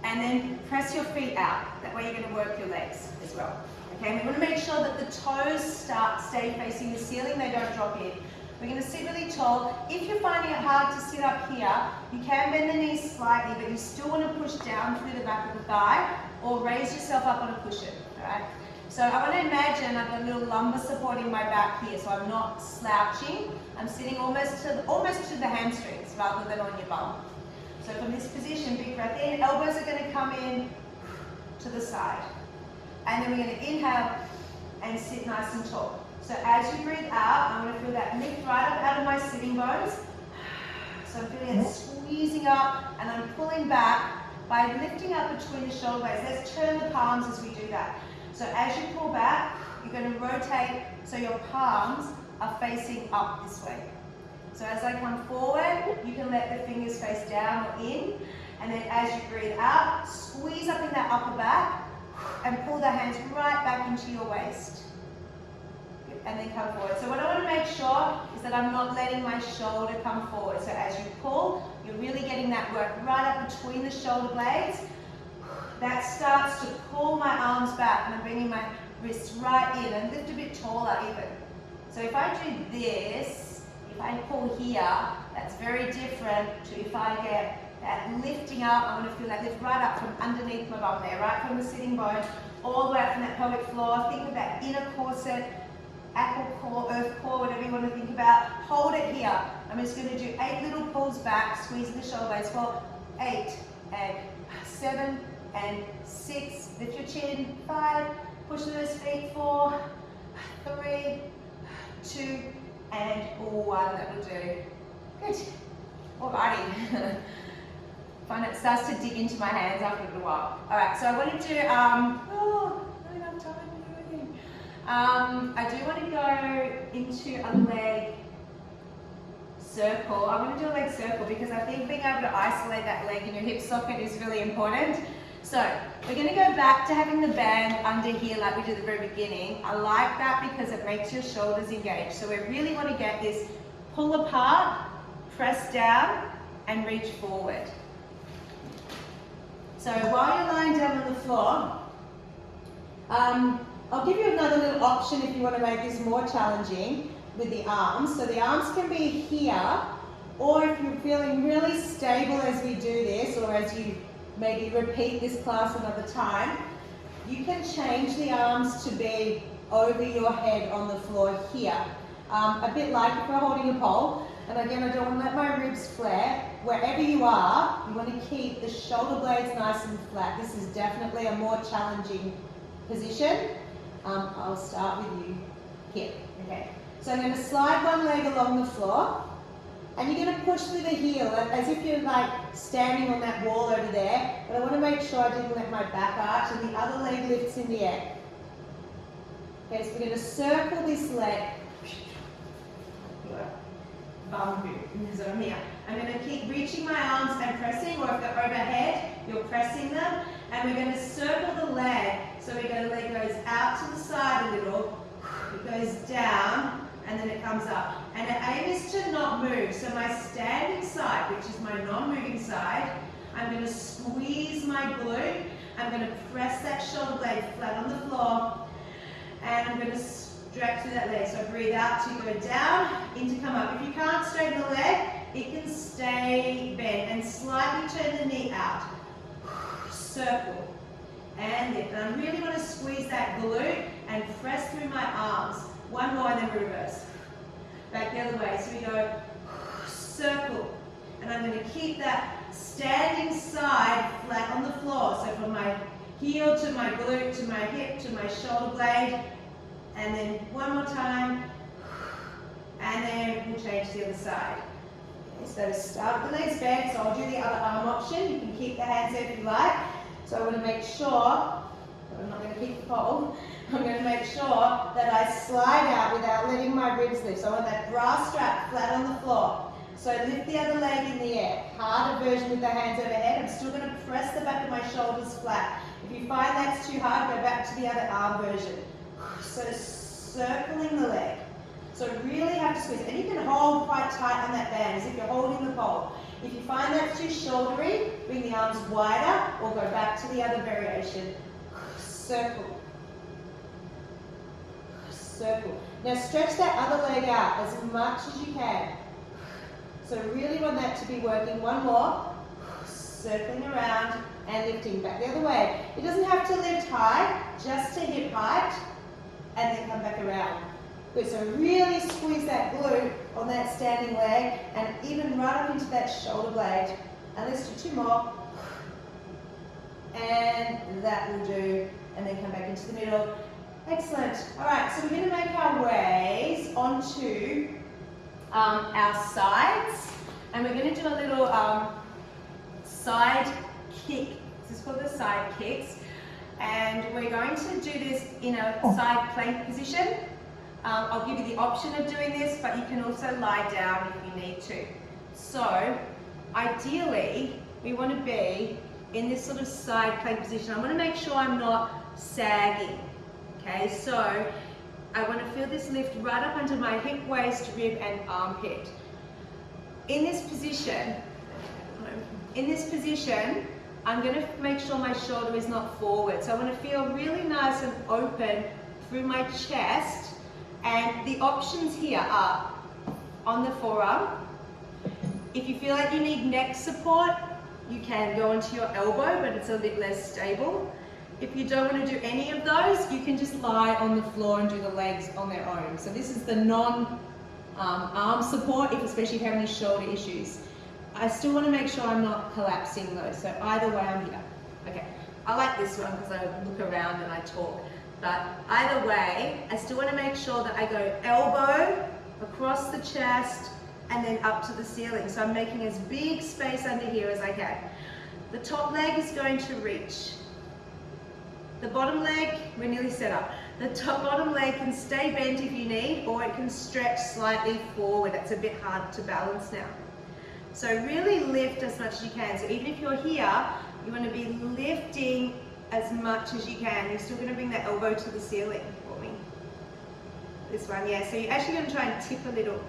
S2: and then press your feet out. That way you're going to work your legs as well. Okay, we want to make sure that the toes stay facing the ceiling, they don't drop in. We're going to sit really tall. If you're finding it hard to sit up here, you can bend the knees slightly, but you still want to push down through the back of the thigh or raise yourself up on a cushion. All right? So I want to imagine I've got a little lumbar supporting my back here, so I'm not slouching. I'm sitting almost to the hamstrings rather than on your bum. So from this position, big breath in. Elbows are going to come in to the side. And then we're going to inhale and sit nice and tall. So as you breathe out, I'm going to feel that lift right up out of my sitting bones. So I'm feeling it squeezing up, and I'm pulling back by lifting up between the shoulder blades. Let's turn the palms as we do that. So as you pull back, you're going to rotate so your palms are facing up this way. So as I come forward, you can let the fingers face down or in. And then as you breathe out, squeeze up in that upper back and pull the hands right back into your waist. And then come forward. So what I want to make sure is that I'm not letting my shoulder come forward. So as you pull, you're really getting that work right up between the shoulder blades. That starts to pull my arms back, and I'm bringing my wrists right in and lift a bit taller even. So if I do this, if I pull here, that's very different to if I get that lifting up. I'm going to feel that lift right up from underneath my bum there, right from the sitting bone, all the way up from that pelvic floor. Think of that inner corset, apple core, earth core, whatever you want to think about. Hold it here. I'm just going to do 8 little pulls back, squeezing the shoulder blades for 8 and 7 and 6. Lift your chin. 5. Push those feet. 4, 3, 2, and 1. That will do. Good. Alrighty. Find it starts to dig into my hands after a little while. Alright, so I want to do, not enough time to do anything. I do want to go into a leg circle. I want to do a leg circle because I think being able to isolate that leg in your hip socket is really important. So we're going to go back to having the band under here like we did at the very beginning. I like that because it makes your shoulders engage. So we really want to get this pull apart, press down, and reach forward. So while you're lying down on the floor, I'll give you another little option if you want to make this more challenging with the arms. So the arms can be here, or if you're feeling really stable as we do this, or as you maybe repeat this class another time, you can change the arms to be over your head on the floor here. A bit like if we're holding a pole. And again, I don't want to let my ribs flare. Wherever you are, you want to keep the shoulder blades nice and flat. This is definitely a more challenging position. I'll start with you here. Okay. So I'm going to slide one leg along the floor, and you're going to push through the heel as if you're like standing on that wall over there. But I want to make sure I didn't let my back arch, and the other leg lifts in the air. Okay, so we're going to circle this leg. bum move. So I'm here. I'm going to keep reaching my arms and pressing, or if they're overhead, you're pressing them. And we're going to circle the leg. So we're going to leg goes out to the side a little, it goes down, and then it comes up. And the aim is to not move. So my standing side, which is my non-moving side, I'm going to squeeze my glute. I'm going to press that shoulder blade flat on the floor. And I'm going to stretch through that leg. So breathe out to go down, in to come up. If you can't straighten the leg, it can stay bent. And slightly turn the knee out. Circle. And lift. And I really want to squeeze that glute and press through my arms. One more and then we reverse. Back the other way. So we go circle. And I'm going to keep that standing side flat on the floor. So from my heel to my glute to my hip to my shoulder blade. And then one more time. And then we'll change to the other side. Okay, so start with the legs bent. So I'll do the other arm option. You can keep the hands there if you like. So I want to make sure, I'm not going to keep the pole, I'm going to make sure that I slide out without letting my ribs lift. So I want that bra strap flat on the floor. So lift the other leg in the air. Harder version with the hands overhead. I'm still going to press the back of my shoulders flat. If you find that's too hard, go back to the other arm version. So circling the leg. So really have to squeeze. And you can hold quite tight on that band as if you're holding the pole. If you find that's too shouldery, bring the arms wider or go back to the other variation. Circle. Circle. Now stretch that other leg out as much as you can. So really want that to be working. One more. Circling around and lifting back the other way. It doesn't have to lift high, just to hip height and then come back around. Good, so really squeeze that glute on that standing leg and even right up into that shoulder blade. And let's do two more. And that will do. And then come back into the middle. Excellent. All right, so we're going to make our ways onto our sides. And we're going to do a little side kick. This is called the side kicks. And we're going to do this in a side plank position. I'll give you the option of doing this, but you can also lie down if you need to. So, ideally, we want to be in this sort of side plank position. I want to make sure I'm not sagging. Okay, so I want to feel this lift right up under my hip, waist, rib, and armpit. In this position, I'm going to make sure my shoulder is not forward. So I want to feel really nice and open through my chest. And the options here are on the forearm. If you feel like you need neck support, you can go onto your elbow, but it's a bit less stable. If you don't want to do any of those, you can just lie on the floor and do the legs on their own. So this is the non-arm support, especially if you have any shoulder issues. I still want to make sure I'm not collapsing though, so either way I'm here. Okay, I like this one because I look around and I talk. But either way, I still want to make sure that I go elbow across the chest and then up to the ceiling. So I'm making as big space under here as I can. The top leg is going to reach. The bottom leg, we're nearly set up. The bottom leg can stay bent if you need, or it can stretch slightly forward. That's a bit hard to balance now. So really lift as much as you can. So even if you're here, you want to be lifting as much as you can. You're still going to bring that elbow to the ceiling for me. This one, yeah. So you're actually going to try and tip a little.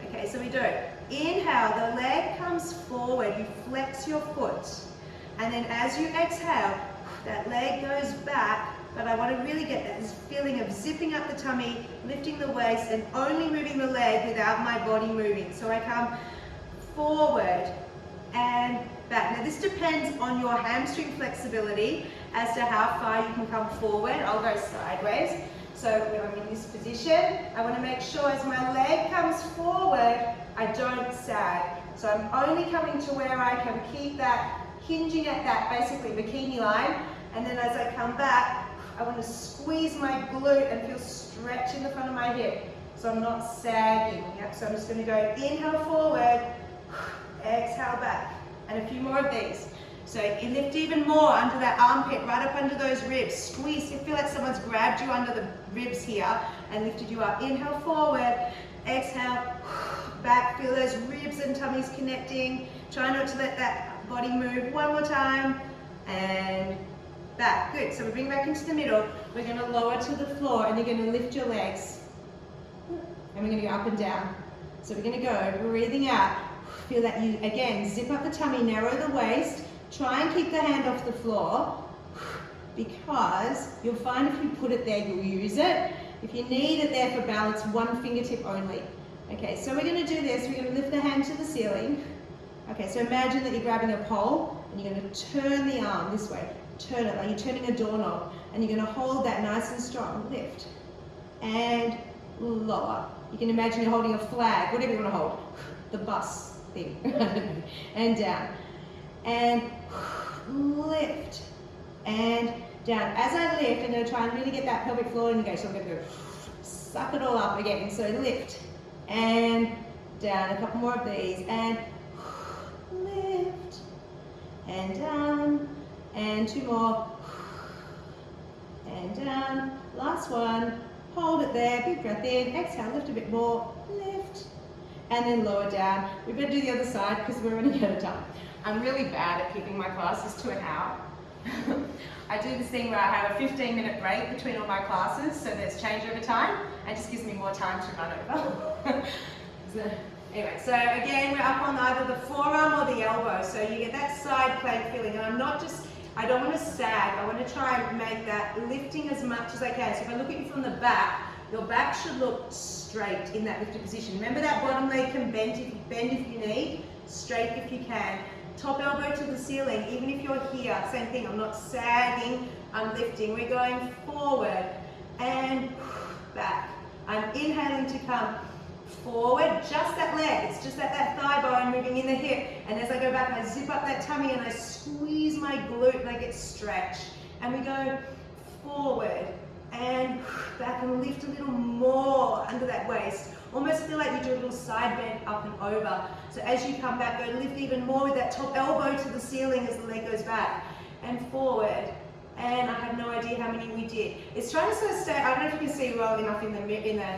S2: Okay, so we do. Inhale, the leg comes forward. You flex your foot. And then as you exhale, that leg goes back. But I want to really get this feeling of zipping up the tummy, lifting the waist, and only moving the leg without my body moving. So I come forward and back. Now this depends on your hamstring flexibility as to how far you can come forward. I'll go sideways. So when I'm in this position, I want to make sure as my leg comes forward, I don't sag. So I'm only coming to where I can keep that hinging at that basically bikini line. And then as I come back, I want to squeeze my glute and feel stretch in the front of my hip. So I'm not sagging. Yep. So I'm just going to go inhale forward, exhale back. And a few more of these. So you lift even more under that armpit, right up under those ribs. Squeeze. You feel like someone's grabbed you under the ribs here and lifted you up. Inhale forward, exhale, back, feel those ribs and tummies connecting. Try not to let that body move. One more time, and back. Good. So we bring it back into the middle. We're going to lower to the floor, and you're going to lift your legs. And we're going to go up and down. So we're going to go, breathing out. Feel that you, again, zip up the tummy, narrow the waist. Try and keep the hand off the floor, because you'll find if you put it there, you'll use it. If you need it there for balance, one fingertip only. Okay, so we're going to do this. We're going to lift the hand to the ceiling. Okay, so imagine that you're grabbing a pole, and you're going to turn the arm this way. Turn it like you're turning a doorknob, and you're going to hold that nice and strong. Lift and lower. You can imagine you're holding a flag, whatever you want to hold, the bus thing, and down, and lift and down. As I lift, I'm going to try and really get that pelvic floor engaged. So I'm going to go suck it all up again. So lift and down. A couple more of these, and lift and down, and two more, and down. Last one. Hold it there, big breath in, exhale, lift a bit more, lift, and then lower down. We better do the other side because we're running out of time. I'm really bad at keeping my classes to an hour. I do this thing where I have a 15-minute break between all my classes, so there's changeover time, and just gives me more time to run over. Anyway, so again, we're up on either the forearm or the elbow, so you get that side plank feeling, and I don't want to sag. I want to try and make that lifting as much as I can. So if I look at you from the back, your back should look straight in that lifted position. Remember that bottom leg can bend if you need, straight if you can. Top elbow to the ceiling, even if you're here, same thing. I'm not sagging, I'm lifting. We're going forward and back. I'm inhaling to come forward, just that leg, it's just that thigh bone moving in the hip, and as I go back I zip up that tummy and I squeeze my glute and I get stretched, and we go forward and back and lift a little more under that waist, almost feel like you do a little side bend up and over. So as you come back, go lift even more with that top elbow to the ceiling as the leg goes back and forward. And I have no idea how many we did. It's trying to sort of stay, I don't know if you can see well enough in the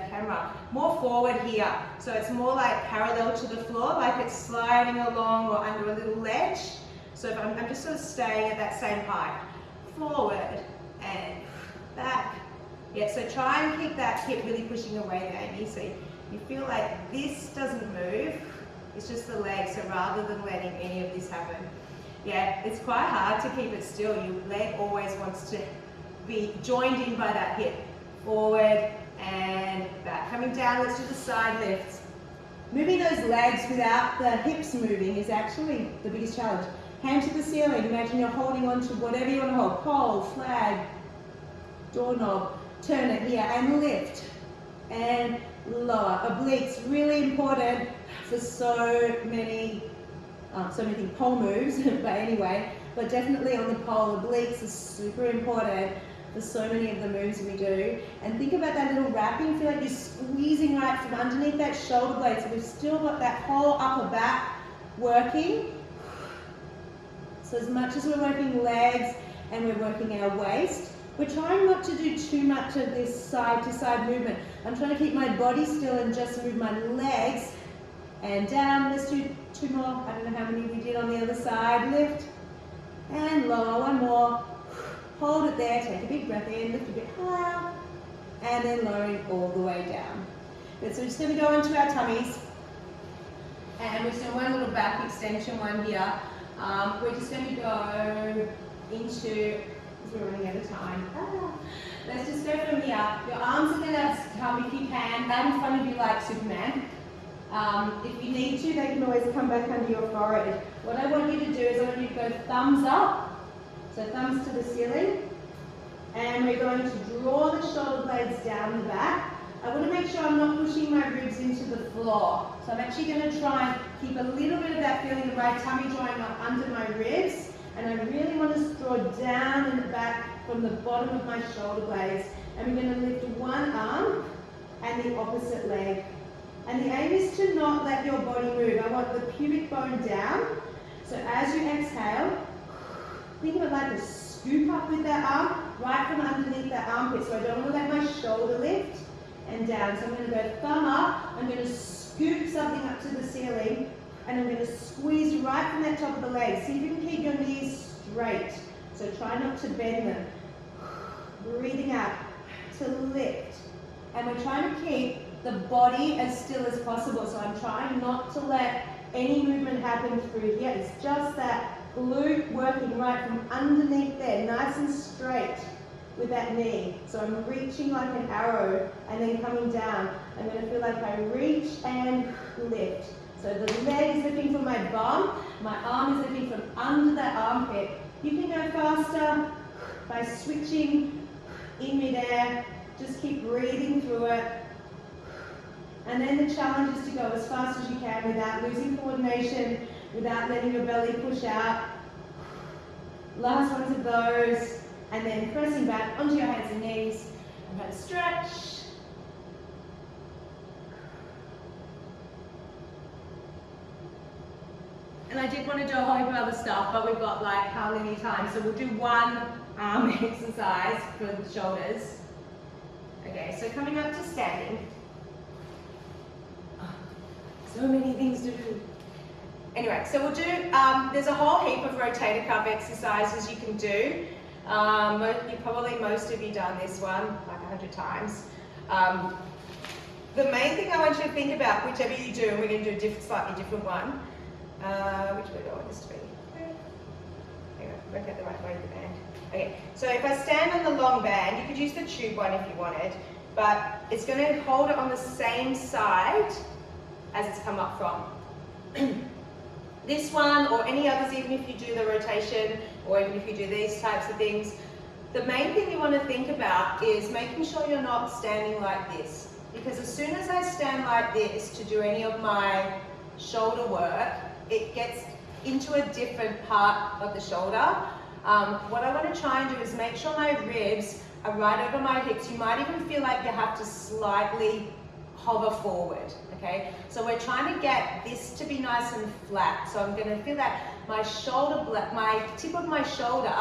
S2: camera, more forward here. So it's more like parallel to the floor, like it's sliding along or under a little ledge. So if I'm just sort of staying at that same height. Forward and back. Yeah, so try and keep that hip really pushing away, Amy. So you feel like this doesn't move, it's just the leg. So rather than letting any of this happen. Yeah, it's quite hard to keep it still. Your leg always wants to be joined in by that hip. Forward and back. Coming down, let's do the side lifts. Moving those legs without the hips moving is actually the biggest challenge. Hand to the ceiling. Imagine you're holding on to whatever you want to hold. Pole, flag, doorknob. Turn it here and lift and lower. Obliques, really important for so many things, pole moves, but anyway, but definitely on the pole, obliques is super important for so many of the moves we do. And think about that little wrapping, feel like you're squeezing right from underneath that shoulder blade, so we've still got that whole upper back working. So as much as we're working legs and we're working our waist, we're trying not to do too much of this side to side movement. I'm trying to keep my body still and just move my legs and down. Let's do two more. I don't know how many we did on the other side. Lift and lower. One more. Hold it there. Take a big breath in. Lift a bit higher. And then lowering all the way down. Good. So we're just going to go into our tummies. And we're just doing one little back extension one here. We're just going to go into, because we're running out of time. Let's just go from here. Your arms are going to come, if you can, out in front of you like Superman. If you need to, they can always come back under your forehead. What I want you to do is I want you to go thumbs up, so thumbs to the ceiling, and we're going to draw the shoulder blades down the back. I want to make sure I'm not pushing my ribs into the floor. So I'm actually going to try and keep a little bit of that feeling of my tummy drawing up under my ribs, and I really want to draw down and back from the bottom of my shoulder blades. And we're going to lift one arm and the opposite leg. And the aim is to not let your body move. I want the pubic bone down. So as you exhale, think of it like a scoop up with that arm, right from underneath that armpit. So I don't want to let my shoulder lift and down. So I'm going to go thumb up. I'm going to scoop something up to the ceiling, and I'm going to squeeze right from that top of the leg. See if you can keep your knees straight. So try not to bend them. Breathing out to lift. And we're trying to keep the body as still as possible. So I'm trying not to let any movement happen through here. It's just that glute working right from underneath there, nice and straight with that knee. So I'm reaching like an arrow and then coming down. I'm going to feel like I reach and lift. So the leg is lifting from my bum, my arm is lifting from under that armpit. You can go faster by switching in midair. Just keep breathing through it. And then the challenge is to go as fast as you can without losing coordination, without letting your belly push out. Last ones of those. And then pressing back onto your hands and knees. I'm going to stretch. And I did want to do a whole heap of other stuff, but we've got like hardly any time. So we'll do one arm exercise for the shoulders. Okay, so coming up to standing. So many things to do. Anyway, so we'll do, there's a whole heap of rotator cuff exercises you can do. Most of you done this one like 100 times. The main thing I want you to think about, whichever you do, and we're going to do a slightly different one. Which way do I want this to be? Hang on, work out the right way with the band. Okay, so if I stand on the long band, you could use the tube one if you wanted, but it's going to hold it on the same side as it's come up from. This one, or any others, even if you do the rotation, or even if you do these types of things, the main thing you want to think about is making sure you're not standing like this. Because as soon as I stand like this to do any of my shoulder work, it gets into a different part of the shoulder. What I want to try and do is make sure my ribs are right over my hips. You might even feel like you have to slightly hover forward, okay? So we're trying to get this to be nice and flat. So I'm going to feel that my tip of my shoulder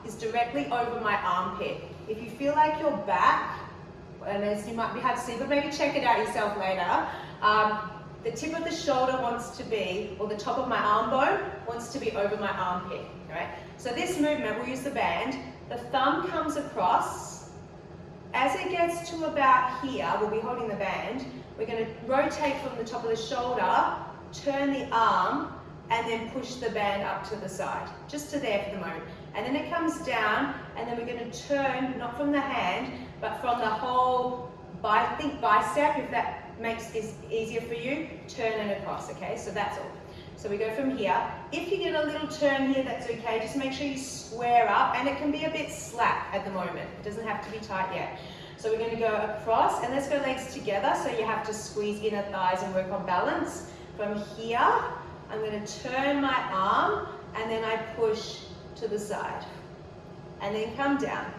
S2: is directly over my armpit. If you feel like your back, and as you might have to see, but maybe check it out yourself later, the tip of the shoulder wants to be, or the top of my arm bone wants to be over my armpit, all right? So this movement, we'll use the band, the thumb comes across. As it gets to about here, we'll be holding the band, we're going to rotate from the top of the shoulder, turn the arm, and then push the band up to the side, just to there for the moment. And then it comes down, and then we're going to turn, not from the hand, but from the whole bicep, if that makes it easier for you, turn it across, okay? So that's all. So we go from here. If you get a little turn here, that's okay. Just make sure you square up, and it can be a bit slack at the moment. It doesn't have to be tight yet. So we're going to go across, and let's go legs together. So you have to squeeze inner thighs and work on balance. From here, I'm going to turn my arm, and then I push to the side. And then come down,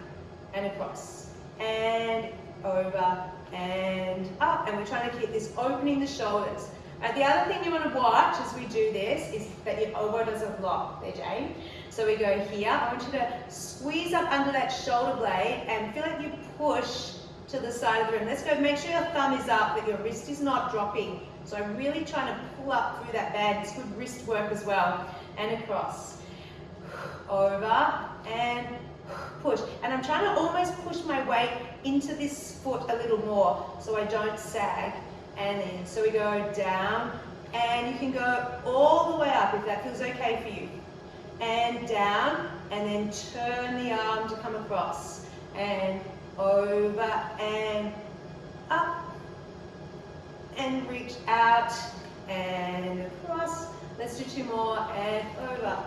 S2: and across, and over, and up. And we're trying to keep this opening the shoulders. The other thing you want to watch as we do this is that your elbow doesn't lock there, Jane. So we go here. I want you to squeeze up under that shoulder blade and feel like you push to the side of the room. Let's go. Make sure your thumb is up, but your wrist is not dropping. So I'm really trying to pull up through that band. It's good wrist work as well. And across. Over and push. And I'm trying to almost push my weight into this foot a little more so I don't sag. And then, so we go down, and you can go all the way up if that feels okay for you. And down, and then turn the arm to come across. And over, and up, and reach out, and across. Let's do two more, and over,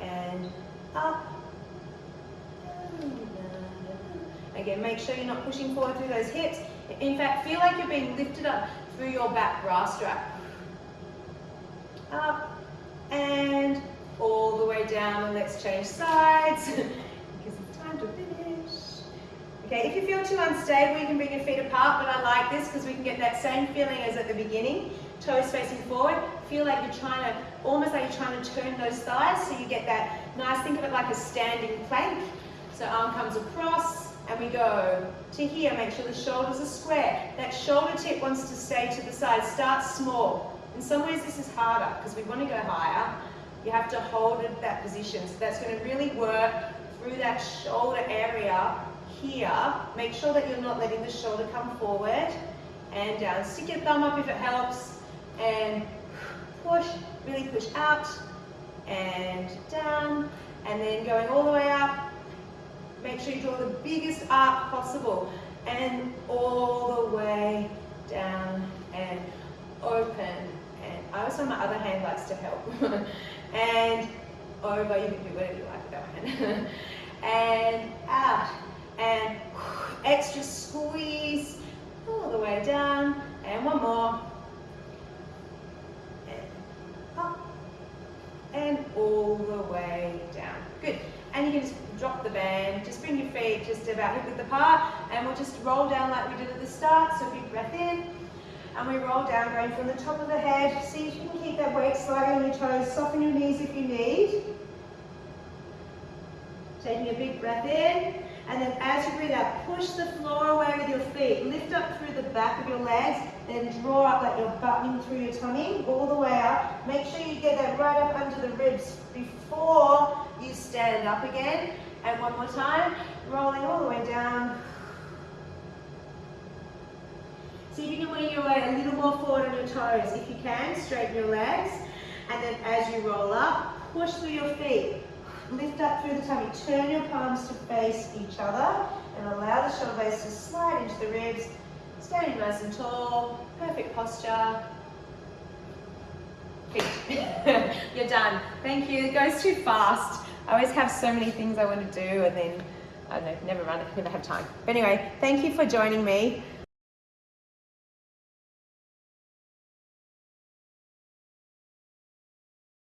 S2: and up. Again, make sure you're not pushing forward through those hips. In fact, feel like you're being lifted up through your back bra strap. Up and all the way down, and let's change sides because it's time to finish. Okay, if you feel too unstable, you can bring your feet apart, but I like this because we can get that same feeling as at the beginning. Toes facing forward. Feel like you're trying to, almost like you're trying to turn those thighs so you get that nice, think of it like a standing plank. So arm comes across,
S1: and we go to here. Make sure the shoulders are square. That shoulder tip wants to stay to the side. Start small. In some ways this is harder because we want to go higher. You have to hold it that position. So that's going to really work through that shoulder area here. Make sure that you're not letting the shoulder come forward and down. Stick your thumb up if it helps and push, really push out and down, and then going all the way up. Make sure you draw the biggest arc possible and all the way down and open. And I also, my other hand likes to help. And over, you can do whatever you like with that hand. And out, and extra squeeze all the way down, and one more, and up, and all the way down. Good. And you can just drop the band, just bring your feet just about hip width apart, and we'll just roll down like we did at the start. So big breath in, and we roll down, going from the top of the head. See if you can keep that weight slightly on your toes, soften your knees if you need. Taking a big breath in, and then as you breathe out, push the floor away with your feet. Lift up through the back of your legs, then draw up like you're buttoning through your tummy, all the way up. Make sure you get that right up under the ribs before you stand up again. And one more time, rolling all the way down. See if you can wing your way a little more forward on your toes. If you can, straighten your legs. And then as you roll up, push through your feet. Lift up through the tummy. Turn your palms to face each other and allow the shoulder blades to slide into the ribs. Standing nice and tall. Perfect posture. You're done. Thank you. It goes too fast. I always have so many things I want to do and then, I don't know, never have time. But anyway, thank you for joining me.